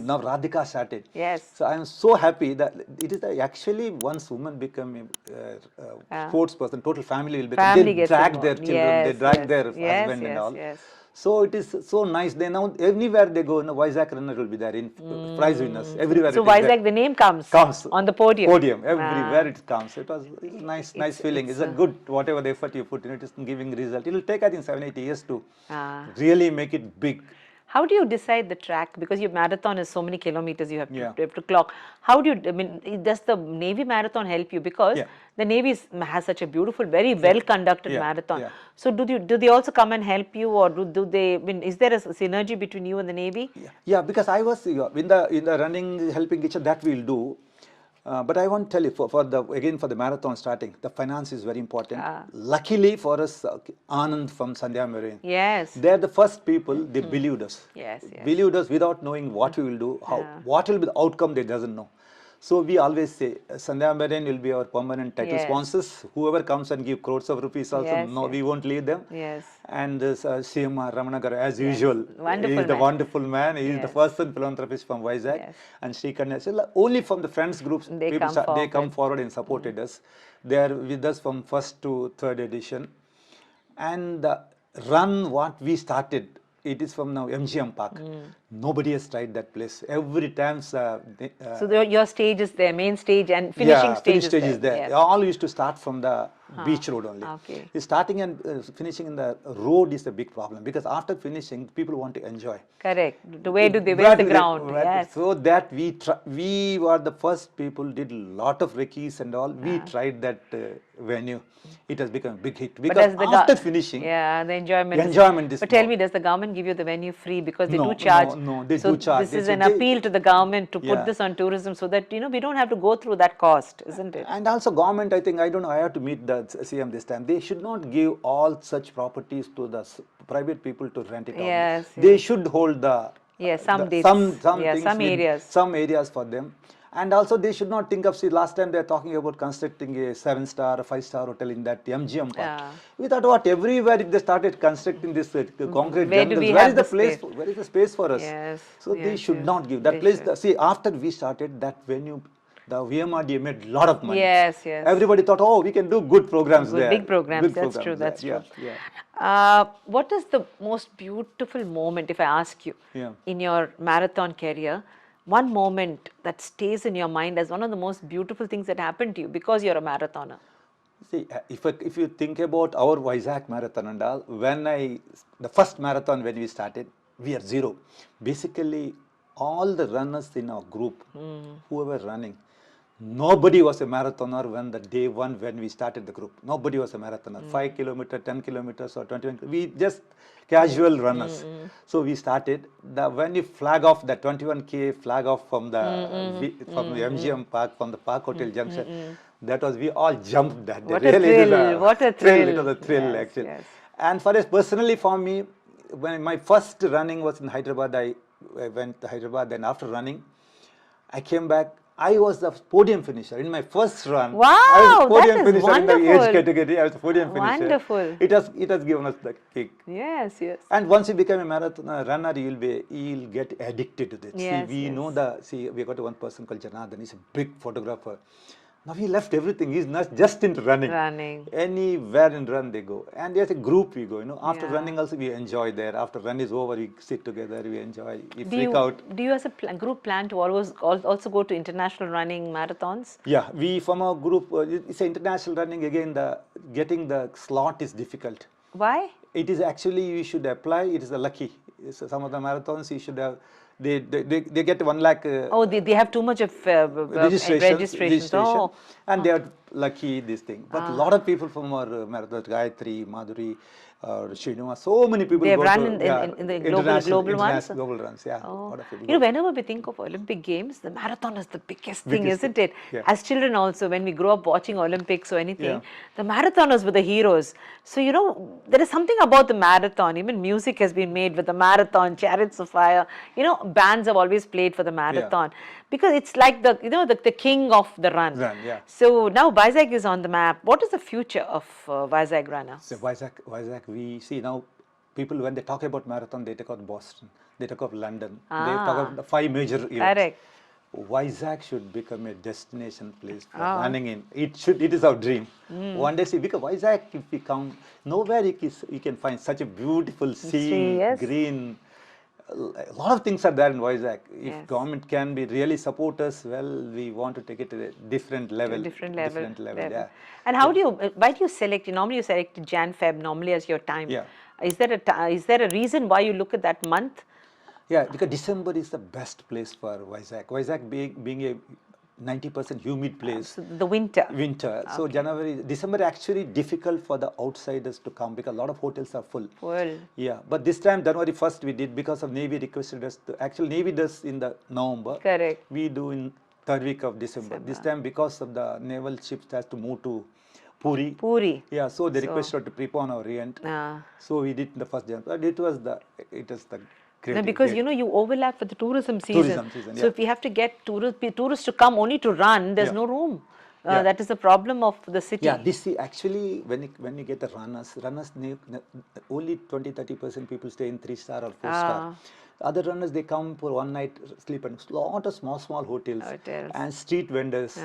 [SPEAKER 2] Now Radhika started.
[SPEAKER 1] Yes.
[SPEAKER 2] So I am so happy that it is actually once women become a sports person, total family will become. They drag their children, they drag their husband and all. So it is so nice. They now anywhere they go, Vizag runner will be there in prize winners everywhere.
[SPEAKER 1] So
[SPEAKER 2] it is there.
[SPEAKER 1] Vizag, the name comes on the podium.
[SPEAKER 2] Podium everywhere it comes. It was nice feeling. It's a good whatever the effort you put in it is giving result. It will take I think 7-8 years to really make it big.
[SPEAKER 1] How do you decide the track? Because your marathon is so many kilometers you have to clock. How do you, I mean, does the Navy marathon help you? Because the Navy has such a beautiful, very well conducted marathon. So do they also come and help you, or do they, I mean, is there a synergy between you and the Navy?
[SPEAKER 2] Yeah, because I was in the running, helping each other, that we'll do. But I want to tell you, for the marathon starting, the finance is very important. Luckily for us, Anand from Sandhya Marine, they're the first people, they believed us. Believed us without knowing what we will do, what will be the outcome, they doesn't know. So we always say, Sandhya Marine will be our permanent title sponsors. Whoever comes and give crores of rupees also, we won't leave them. And this CMR Ramanagaru, as usual, he is the wonderful man. He is the person philanthropist from Vizag. And Srikanya, so only from the friends groups, they come forward and supported us. They are with us from first to third edition. And the run what we started, it is from now MGM Park. Nobody has tried that place. Every time. So
[SPEAKER 1] your stage is there, main stage and finishing stage
[SPEAKER 2] is there. All used to start from the beach road only. Starting and finishing in the road is a big problem, because after finishing, people want to enjoy.
[SPEAKER 1] Correct. Where's the ground?
[SPEAKER 2] So that we were the first people, did a lot of recce's and all. We tried that venue. It has become a big hit, because after finishing,
[SPEAKER 1] the enjoyment
[SPEAKER 2] is
[SPEAKER 1] but tell me, does the government give you the venue free? Because they do charge.
[SPEAKER 2] No, they do charge.
[SPEAKER 1] This is an appeal to the government to put this on tourism, so that we don't have to go through that cost, isn't it?
[SPEAKER 2] And also government, I think, I don't know, I have to meet the CM this time. They should not give all such properties to the private people to rent it out. They should hold the some areas for them. And also they should not think of, see, last time they are talking about constructing a 7-star or 5-star hotel in that MGM Park. We thought, what, everywhere if they started constructing this concrete jungles, where is the place, where is the space for us? So they should not give that place. See, after we started that venue, the VMRDA made a lot of money. Everybody thought, oh, we can do good programs there.
[SPEAKER 1] Big programs, that's true. What is the most beautiful moment, if I ask you, in your marathon career? One moment that stays in your mind as one of the most beautiful things that happened to you because you're a marathoner.
[SPEAKER 2] See, if you think about our Vizag marathon and all, the first marathon when we started, we are zero. Basically, all the runners in our group, who were running, nobody was a marathoner when the day one when we started the group. Nobody was a marathoner. 5 kilometers, 10 kilometers or 20 kilometers. We just casual runners. So we started. When you flag off the 21K flag off from the MGM Park, from the Park Hotel Junction, that was, we all jumped that day.
[SPEAKER 1] What a thrill. What a thrill.
[SPEAKER 2] It was a thrill, actually. And for us, personally for me, when my first running was in Hyderabad, I went to Hyderabad, then after running, I came back. I was the podium finisher in my first run.
[SPEAKER 1] Wow,
[SPEAKER 2] I was the podium finisher
[SPEAKER 1] wonderful.
[SPEAKER 2] In the age category. I was the podium finisher.
[SPEAKER 1] Wonderful.
[SPEAKER 2] It has given us the kick.
[SPEAKER 1] Yes.
[SPEAKER 2] And once you become a marathon runner, you'll get addicted to this. We got one person called Janardhan. He's a big photographer. Now he left everything. He's not just into running. Anywhere in run they go. And as a group we go. After running also we enjoy there. After run is over, we sit together, we enjoy, we freak out.
[SPEAKER 1] Do you as a group plan to always also go to international running marathons?
[SPEAKER 2] Yeah, we from our group, it's international running. Again, getting the slot is difficult.
[SPEAKER 1] Why?
[SPEAKER 2] It is actually, you should apply. It is a lucky. Some of the marathons you should have. They get 1 lakh.
[SPEAKER 1] They have too much of registrations. Oh.
[SPEAKER 2] And they are lucky this thing. But a lot of people from our marathon, Gayatri, Madhuri, Srinivas, so many people
[SPEAKER 1] they
[SPEAKER 2] go
[SPEAKER 1] run
[SPEAKER 2] to
[SPEAKER 1] in the global ones.
[SPEAKER 2] Global runs,
[SPEAKER 1] whenever we think of Olympic Games, the marathon is the biggest thing, isn't it? As children also, when we grow up watching Olympics or anything, the marathoners were the heroes. So there is something about the marathon. Even music has been made with the marathon, Chariots of Fire. Bands have always played for the marathon because it's like the king of the run. So now Vizag is on the map. What is the future of Vizag runner?
[SPEAKER 2] So Vizag, we see now people, when they talk about marathon, they talk about Boston, they talk of London, they talk about the 5 major events.
[SPEAKER 1] Correct.
[SPEAKER 2] Vizag should become a destination place for
[SPEAKER 1] Oh.
[SPEAKER 2] running in. It is our dream. One day, see, because Vizag, if we come, nowhere you can find such a beautiful sea,
[SPEAKER 1] yes.
[SPEAKER 2] green. A lot of things are there in Vizag. If
[SPEAKER 1] Yes.
[SPEAKER 2] government can be really support us, well, we want to take it to a different level.
[SPEAKER 1] Different level.
[SPEAKER 2] Yeah.
[SPEAKER 1] And how do you, why do you select, normally you select Jan, Feb normally as your time.
[SPEAKER 2] Yeah.
[SPEAKER 1] Is there a reason why you look at that month?
[SPEAKER 2] Yeah, because December is the best place for Vizag. Vizag being a 90% humid place.
[SPEAKER 1] So the winter.
[SPEAKER 2] Winter. So December actually difficult for the outsiders to come because a lot of hotels are full.
[SPEAKER 1] Full.
[SPEAKER 2] Yeah, but this time January 1st we did because of Navy requested us to, actually Navy does in the November.
[SPEAKER 1] Correct.
[SPEAKER 2] We do in third week of December. This time because of the naval ships has to move to Puri.
[SPEAKER 1] Puri.
[SPEAKER 2] Yeah, so they requested to prepone our rent. So we did in the first January. But it was the
[SPEAKER 1] No, because you know you overlap with the tourism season.
[SPEAKER 2] Tourism season,
[SPEAKER 1] So if we have to get tourists to come only to run, there's no room. That is the problem of the city.
[SPEAKER 2] Yeah, this is actually when you get the runners only 20-30% people stay in 3-star or 4-star. Other runners they come for one night sleep and lot of small hotels and street vendors.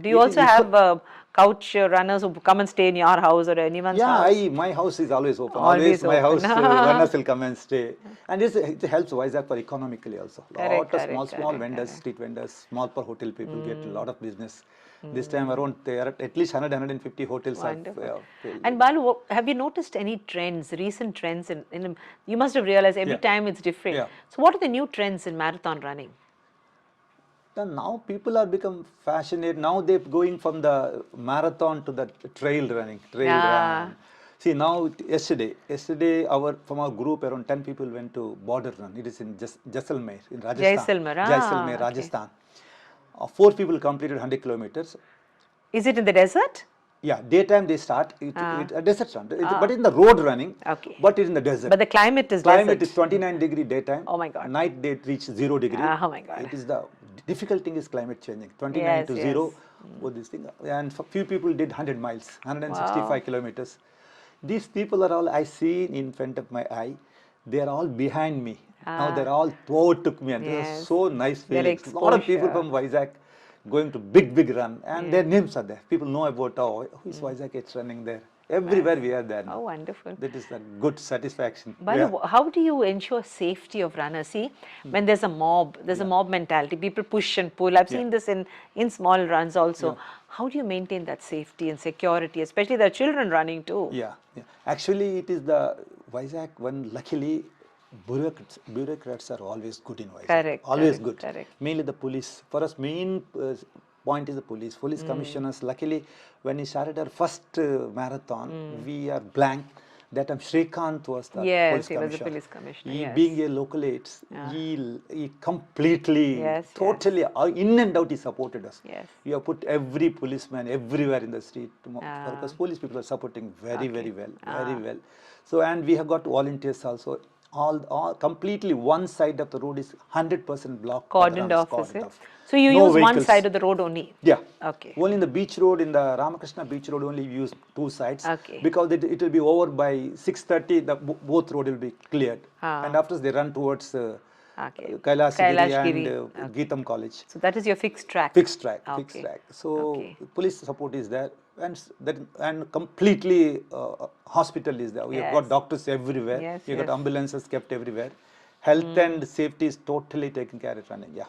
[SPEAKER 1] Do you also have couch runners who come and stay in your house or anyone's house?
[SPEAKER 2] Yeah, my house is always open.
[SPEAKER 1] Always
[SPEAKER 2] my
[SPEAKER 1] open.
[SPEAKER 2] house runners will come and stay, and it helps Vizag for economically also. Lot of small vendors, street vendors, small per hotel people get a lot of business. This time around there are at least 100-150 hotels.
[SPEAKER 1] Wonderful. And Balu, have you noticed any trends, recent trends in you must have realized every time it's different. So what are the new trends in marathon running?
[SPEAKER 2] Now people are become fascinated. Now they're going from the marathon to the trail running. Run. See now yesterday from our group around 10 people went to border run. It is in Jaisalmer in Rajasthan. Jaisalmer, Rajasthan. 4 people completed 100 kilometers.
[SPEAKER 1] Is it in the desert?
[SPEAKER 2] Yeah, daytime they start a desert run, but in the road running.
[SPEAKER 1] Okay.
[SPEAKER 2] But it's in the desert.
[SPEAKER 1] But the climate is
[SPEAKER 2] desert. Is 29-degree daytime.
[SPEAKER 1] Oh my God.
[SPEAKER 2] Night they reach 0 degree.
[SPEAKER 1] Oh my God.
[SPEAKER 2] It is the difficult thing is climate changing. 29 to 0. This thing, and few people did 100 miles, 165 kilometers. These people are all I see in front of my eye. They are all behind me. Now they're all overtook me, and this is so nice feeling. A lot of people from Vizag going to big run, and their names are there. People know about who is Vizag it's running there. Everywhere we are there now.
[SPEAKER 1] Oh, wonderful.
[SPEAKER 2] That is a good satisfaction.
[SPEAKER 1] But how do you ensure safety of runners? See, when there's a mob, there's a mob mentality. People push and pull. I've seen this in small runs also. How do you maintain that safety and security, especially the children running too?
[SPEAKER 2] Yeah. Actually, it is the Vizag one. Luckily, bureaucrats are always good in Vizag.
[SPEAKER 1] Correct.
[SPEAKER 2] Always good.
[SPEAKER 1] Correct.
[SPEAKER 2] Mainly the police. For us, main point is the police. Police commissioners. Luckily, when we started our first marathon, we are blank. That time Shrikant was the police commissioner.
[SPEAKER 1] Was the police commissioner.
[SPEAKER 2] He being a local aides, he completely, totally in and out he supported us. We have put every policeman everywhere in the street because police people are supporting very well. So and we have got volunteers also. All completely one side of the road is 100% blocked.
[SPEAKER 1] Cordoned off, is it? So you use one side of the road only?
[SPEAKER 2] Yeah.
[SPEAKER 1] Okay.
[SPEAKER 2] Only in the beach road, in the Ramakrishna beach road only we use 2 sides.
[SPEAKER 1] Okay.
[SPEAKER 2] Because it will be over by 6:30, both road will be cleared. And after they run towards Kailasgiri and Geetam College.
[SPEAKER 1] So that is your fixed track?
[SPEAKER 2] Fixed track. So police support is there. And completely hospital is there. We have got doctors everywhere. We have got ambulances kept everywhere. Health and safety is totally taken care of running.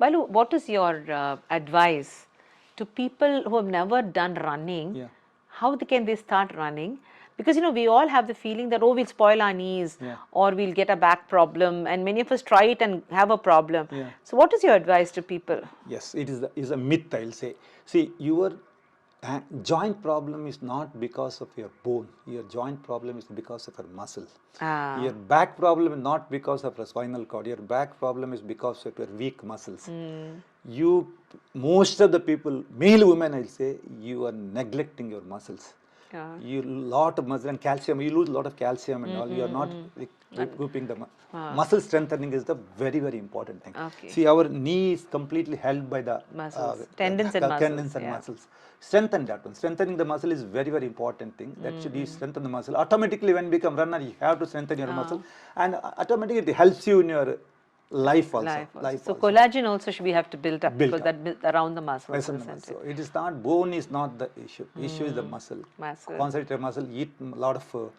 [SPEAKER 1] Balu, what is your advice to people who have never done running? How can they start running? Because we all have the feeling that we'll spoil our knees or we'll get a back problem, and many of us try it and have a problem. So what is your advice to people?
[SPEAKER 2] Yes, it is a myth, I'll say. See, your joint problem is not because of your bone. Your joint problem is because of your muscle. Your back problem is not because of your spinal cord. Your back problem is because of your weak muscles. Most of the people, male, women, I'll say, you are neglecting your muscles. You lot of muscle and calcium. You lose a lot of calcium and all. You are not recouping the muscle strengthening is the very important thing. See, our knee is completely held by the
[SPEAKER 1] muscles, tendons and
[SPEAKER 2] muscles. Strengthen that one. Strengthening the muscle is very important thing. That should you strengthen the muscle. Automatically, when you become runner, you have to strengthen your muscle, and automatically it helps you in your life also.
[SPEAKER 1] Life also.
[SPEAKER 2] Life
[SPEAKER 1] So
[SPEAKER 2] also.
[SPEAKER 1] collagen also should we have to build up
[SPEAKER 2] Built
[SPEAKER 1] because
[SPEAKER 2] up.
[SPEAKER 1] that around the muscles.
[SPEAKER 2] Muscle,
[SPEAKER 1] isn't
[SPEAKER 2] muscle.
[SPEAKER 1] it?
[SPEAKER 2] It is not, bone is not the issue. Issue is the muscle.
[SPEAKER 1] Muscle.
[SPEAKER 2] Concentrate muscle, eat a lot of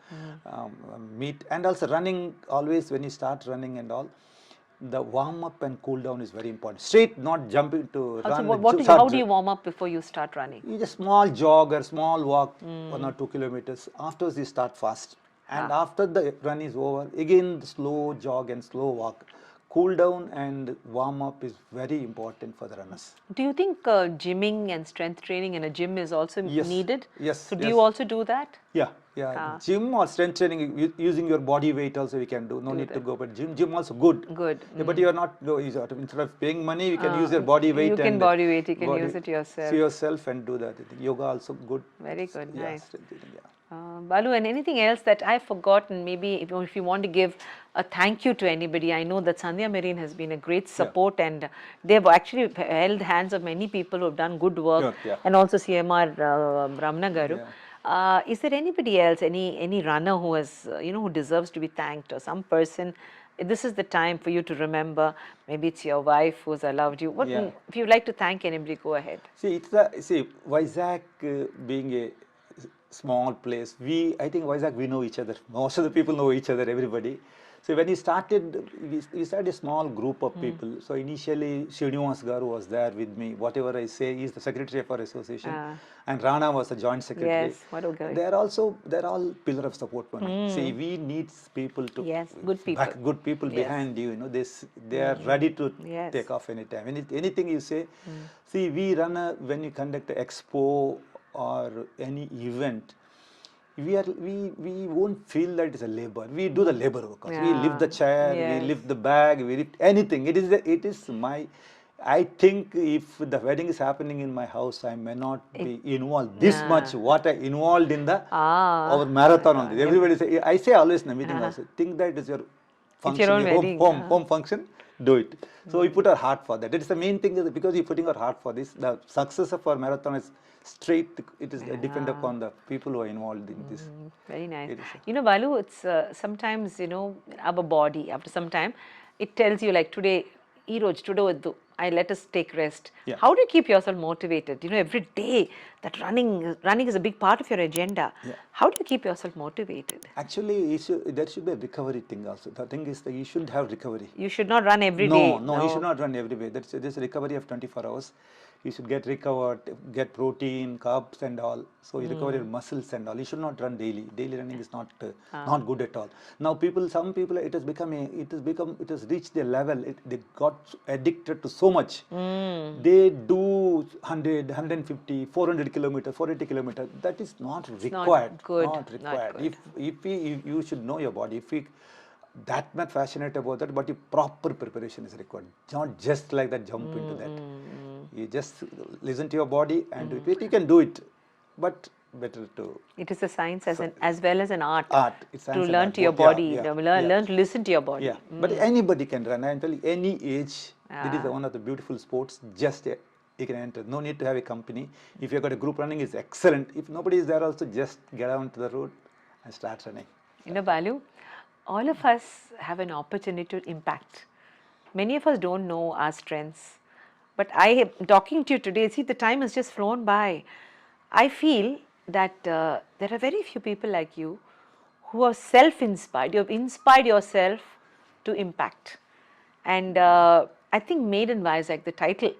[SPEAKER 2] meat, and also running. Always when you start running and all, the warm up and cool down is very important. Straight, not jumping to
[SPEAKER 1] Also,
[SPEAKER 2] run.
[SPEAKER 1] how do you warm up before you start running?
[SPEAKER 2] You just small jog or small walk, 1 or 2 kilometers. Afterwards, you start fast. And after the run is over, again the slow jog and slow walk. Cool down and warm up is very important for the runners.
[SPEAKER 1] Do you think gymming and strength training in a gym is also
[SPEAKER 2] Yes.
[SPEAKER 1] needed?
[SPEAKER 2] Yes.
[SPEAKER 1] So do you also do that?
[SPEAKER 2] Yeah. Gym or strength training, using your body weight also we can do. No need to go, but gym also good.
[SPEAKER 1] Good.
[SPEAKER 2] Yeah, but you are not, instead of paying money, you can use your body weight.
[SPEAKER 1] You can
[SPEAKER 2] and
[SPEAKER 1] use it yourself.
[SPEAKER 2] See yourself and do that. Yoga also good.
[SPEAKER 1] Very good,
[SPEAKER 2] Yeah,
[SPEAKER 1] nice.
[SPEAKER 2] strength training, yeah.
[SPEAKER 1] Balu, and anything else that I've forgotten, maybe if you want to give a thank you to anybody. I know that Sandhya Marine has been a great support and they've actually held hands of many people who have done good work, and also CMR Ramna Garu. Is there anybody else, any runner who has, who deserves to be thanked, or some person? This is the time for you to remember. Maybe it's your wife who's allowed you. If you'd like to thank anybody, go ahead.
[SPEAKER 2] See, Vizag being a small place, I think Vizag, we know each other. Most of the people know each other, everybody. So when we started a small group of people. So initially, Srinivas Garu was there with me. Whatever I say, he's the secretary of our association. And Rana was the joint secretary.
[SPEAKER 1] Yes, what a guy.
[SPEAKER 2] They're all pillar of support for me. See, we need people to...
[SPEAKER 1] Yes, good people.
[SPEAKER 2] Good people behind you, they are ready to take off anytime. Anything you say. See, when you conduct an expo or any event, we won't feel that it's a labor. We do the labor work. We lift the chair, we lift the bag, we lift anything. I think if the wedding is happening in my house, I may not be involved this much what I involved in our marathon on this. Everybody say, I say always in the meeting also, think that it's your function, home function, do it. So we put our heart for that. That is the main thing, because we're putting our heart for this. The success of our marathon is it is depend upon the people who are involved in this.
[SPEAKER 1] Very nice. Balu, it's sometimes, our body, after some time, it tells you like today, I let us take rest. How do you keep yourself motivated? Every day that running is a big part of your agenda. How do you keep yourself motivated?
[SPEAKER 2] Actually, there should be a recovery thing also. The thing is that you shouldn't have recovery.
[SPEAKER 1] You should not run every day.
[SPEAKER 2] No, you should not run every day. There's a recovery of 24 hours. You should get recovered, get protein, carbs and all. So you recover your muscles and all. You should not run daily. Daily running is not good at all. Now some people, it has reached a level. They got addicted to so much. They do 100, 150, 400 kilometers, 480 kilometers. That is not required. Not required. If you should know your body. If you that much passionate about that, but proper preparation is required. Not just like that, jump into that. You just listen to your body and do it. You can do it, but better to...
[SPEAKER 1] It is a science as well as an art.
[SPEAKER 2] It's
[SPEAKER 1] to learn to your body, learn to listen to your body.
[SPEAKER 2] But anybody can run. I tell you, any age, it is one of the beautiful sports. Just you can enter. No need to have a company. If you've got a group running, it's excellent. If nobody is there also, just get out to the road and start running.
[SPEAKER 1] Balu, all of us have an opportunity to impact. Many of us don't know our strengths. But I am talking to you today, see, the time has just flown by. I feel that there are very few people like you who are self-inspired. You have inspired yourself to impact. And I think Made in Vizag, the title,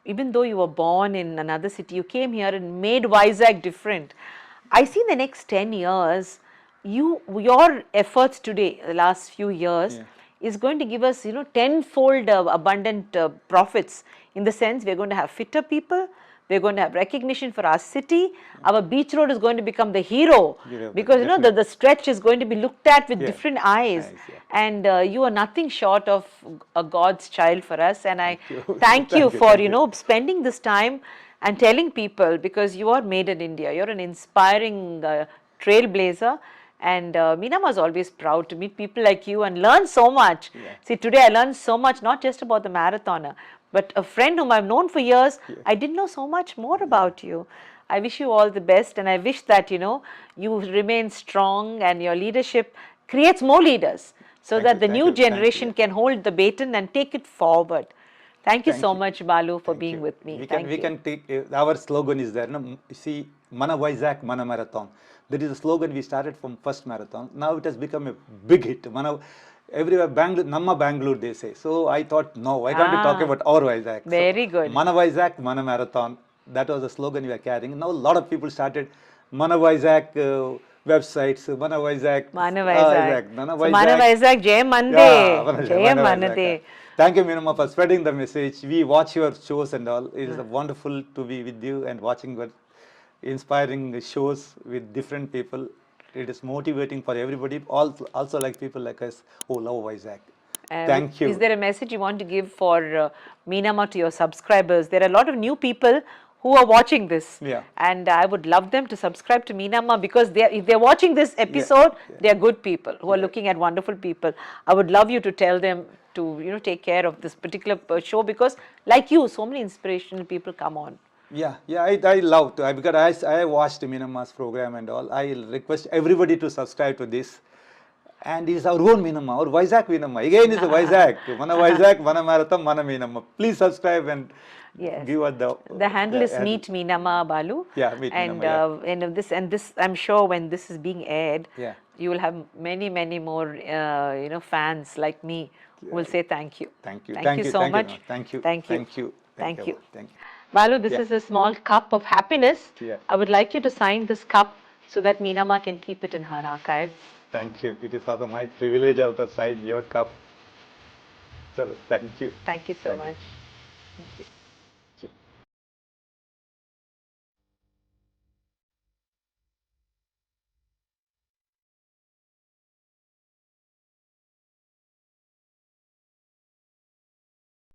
[SPEAKER 1] even though you were born in another city, you came here and made Vizag different. I see in the next 10 years, your efforts today, the last few years, is going to give us, tenfold abundant profits, in the sense we're going to have fitter people, we're going to have recognition for our city, our beach road is going to become the hero, because the stretch is going to be looked at with different eyes, and you are nothing short of a God's child for us, and I thank you for spending this time and telling people, because you are made in India, you're an inspiring trailblazer. And Meenamma is always proud to meet people like you and learn so much. See, today I learned so much, not just about the marathoner, but a friend whom I've known for years, I didn't know so much more about you. I wish you all the best, and I wish that, you remain strong and your leadership creates more leaders. so
[SPEAKER 2] Thank
[SPEAKER 1] that
[SPEAKER 2] you,
[SPEAKER 1] the
[SPEAKER 2] thank
[SPEAKER 1] new
[SPEAKER 2] you, thank
[SPEAKER 1] generation
[SPEAKER 2] you.
[SPEAKER 1] can hold the baton and take it forward. Thank you
[SPEAKER 2] Thank
[SPEAKER 1] so
[SPEAKER 2] you.
[SPEAKER 1] much, Balu, for
[SPEAKER 2] Thank
[SPEAKER 1] being
[SPEAKER 2] you.
[SPEAKER 1] with me.
[SPEAKER 2] We
[SPEAKER 1] Thank you.
[SPEAKER 2] can take our slogan is there. No, see, Mana Vizag, Mana Marathon. That is a slogan we started from first marathon. Now it has become a big hit. Mana, everywhere Bangalore, Namma Bangalore they say. So I thought, no, why can't we talk about our Vizag? So
[SPEAKER 1] Very good.
[SPEAKER 2] Mana Vizag, Mana Marathon. That was the slogan we were carrying. Now a lot of people started Mana Vizag websites, Mana Vizag,
[SPEAKER 1] Mana Vizag.
[SPEAKER 2] Mana
[SPEAKER 1] So Mana
[SPEAKER 2] Vizag.
[SPEAKER 1] Vizag, Jai
[SPEAKER 2] Yeah,
[SPEAKER 1] Mande. Jai
[SPEAKER 2] Mana Vizag.
[SPEAKER 1] Manade.
[SPEAKER 2] Thank you, Meenamma, for spreading the message. We watch your shows and all. It is wonderful to be with you and watching your inspiring shows with different people. It is motivating for everybody, also like people like us who love Vizag. Thank you.
[SPEAKER 1] Is there a message you want to give for Meenamma to your subscribers? There are a lot of new people who are watching this.
[SPEAKER 2] Yeah.
[SPEAKER 1] And I would love them to subscribe to Meenamma because if they're watching this episode, they're good people who are looking at wonderful people. I would love you to tell them to take care of this particular show because like you, so many inspirational people come on.
[SPEAKER 2] Yeah, I love to. Because I watched Meenamma's program and all. I request everybody to subscribe to this. And it is our own Meenamma, our Vizag Meenamma. Again, is the Vizag. Mana Vizag, Mana Marathon, Mana Meenamma. Please subscribe and give us
[SPEAKER 1] the handle is Meet Meenamma, Balu.
[SPEAKER 2] Yeah, Meet Meenamma.
[SPEAKER 1] And this, I'm sure when this is being aired,
[SPEAKER 2] Yeah.
[SPEAKER 1] you will have many more fans like me who will say thank you.
[SPEAKER 2] Thank you.
[SPEAKER 1] Thank you so much.
[SPEAKER 2] Thank you.
[SPEAKER 1] Thank you.
[SPEAKER 2] Thank you.
[SPEAKER 1] Thank you.
[SPEAKER 2] Thank you.
[SPEAKER 1] Balu, this is a small cup of happiness.
[SPEAKER 2] Yeah.
[SPEAKER 1] I would like you to sign this cup so that Meenamma can keep it in her archive.
[SPEAKER 2] Thank you. It is also my privilege to sign your cup. So, thank you.
[SPEAKER 1] Thank you so much. Thank you.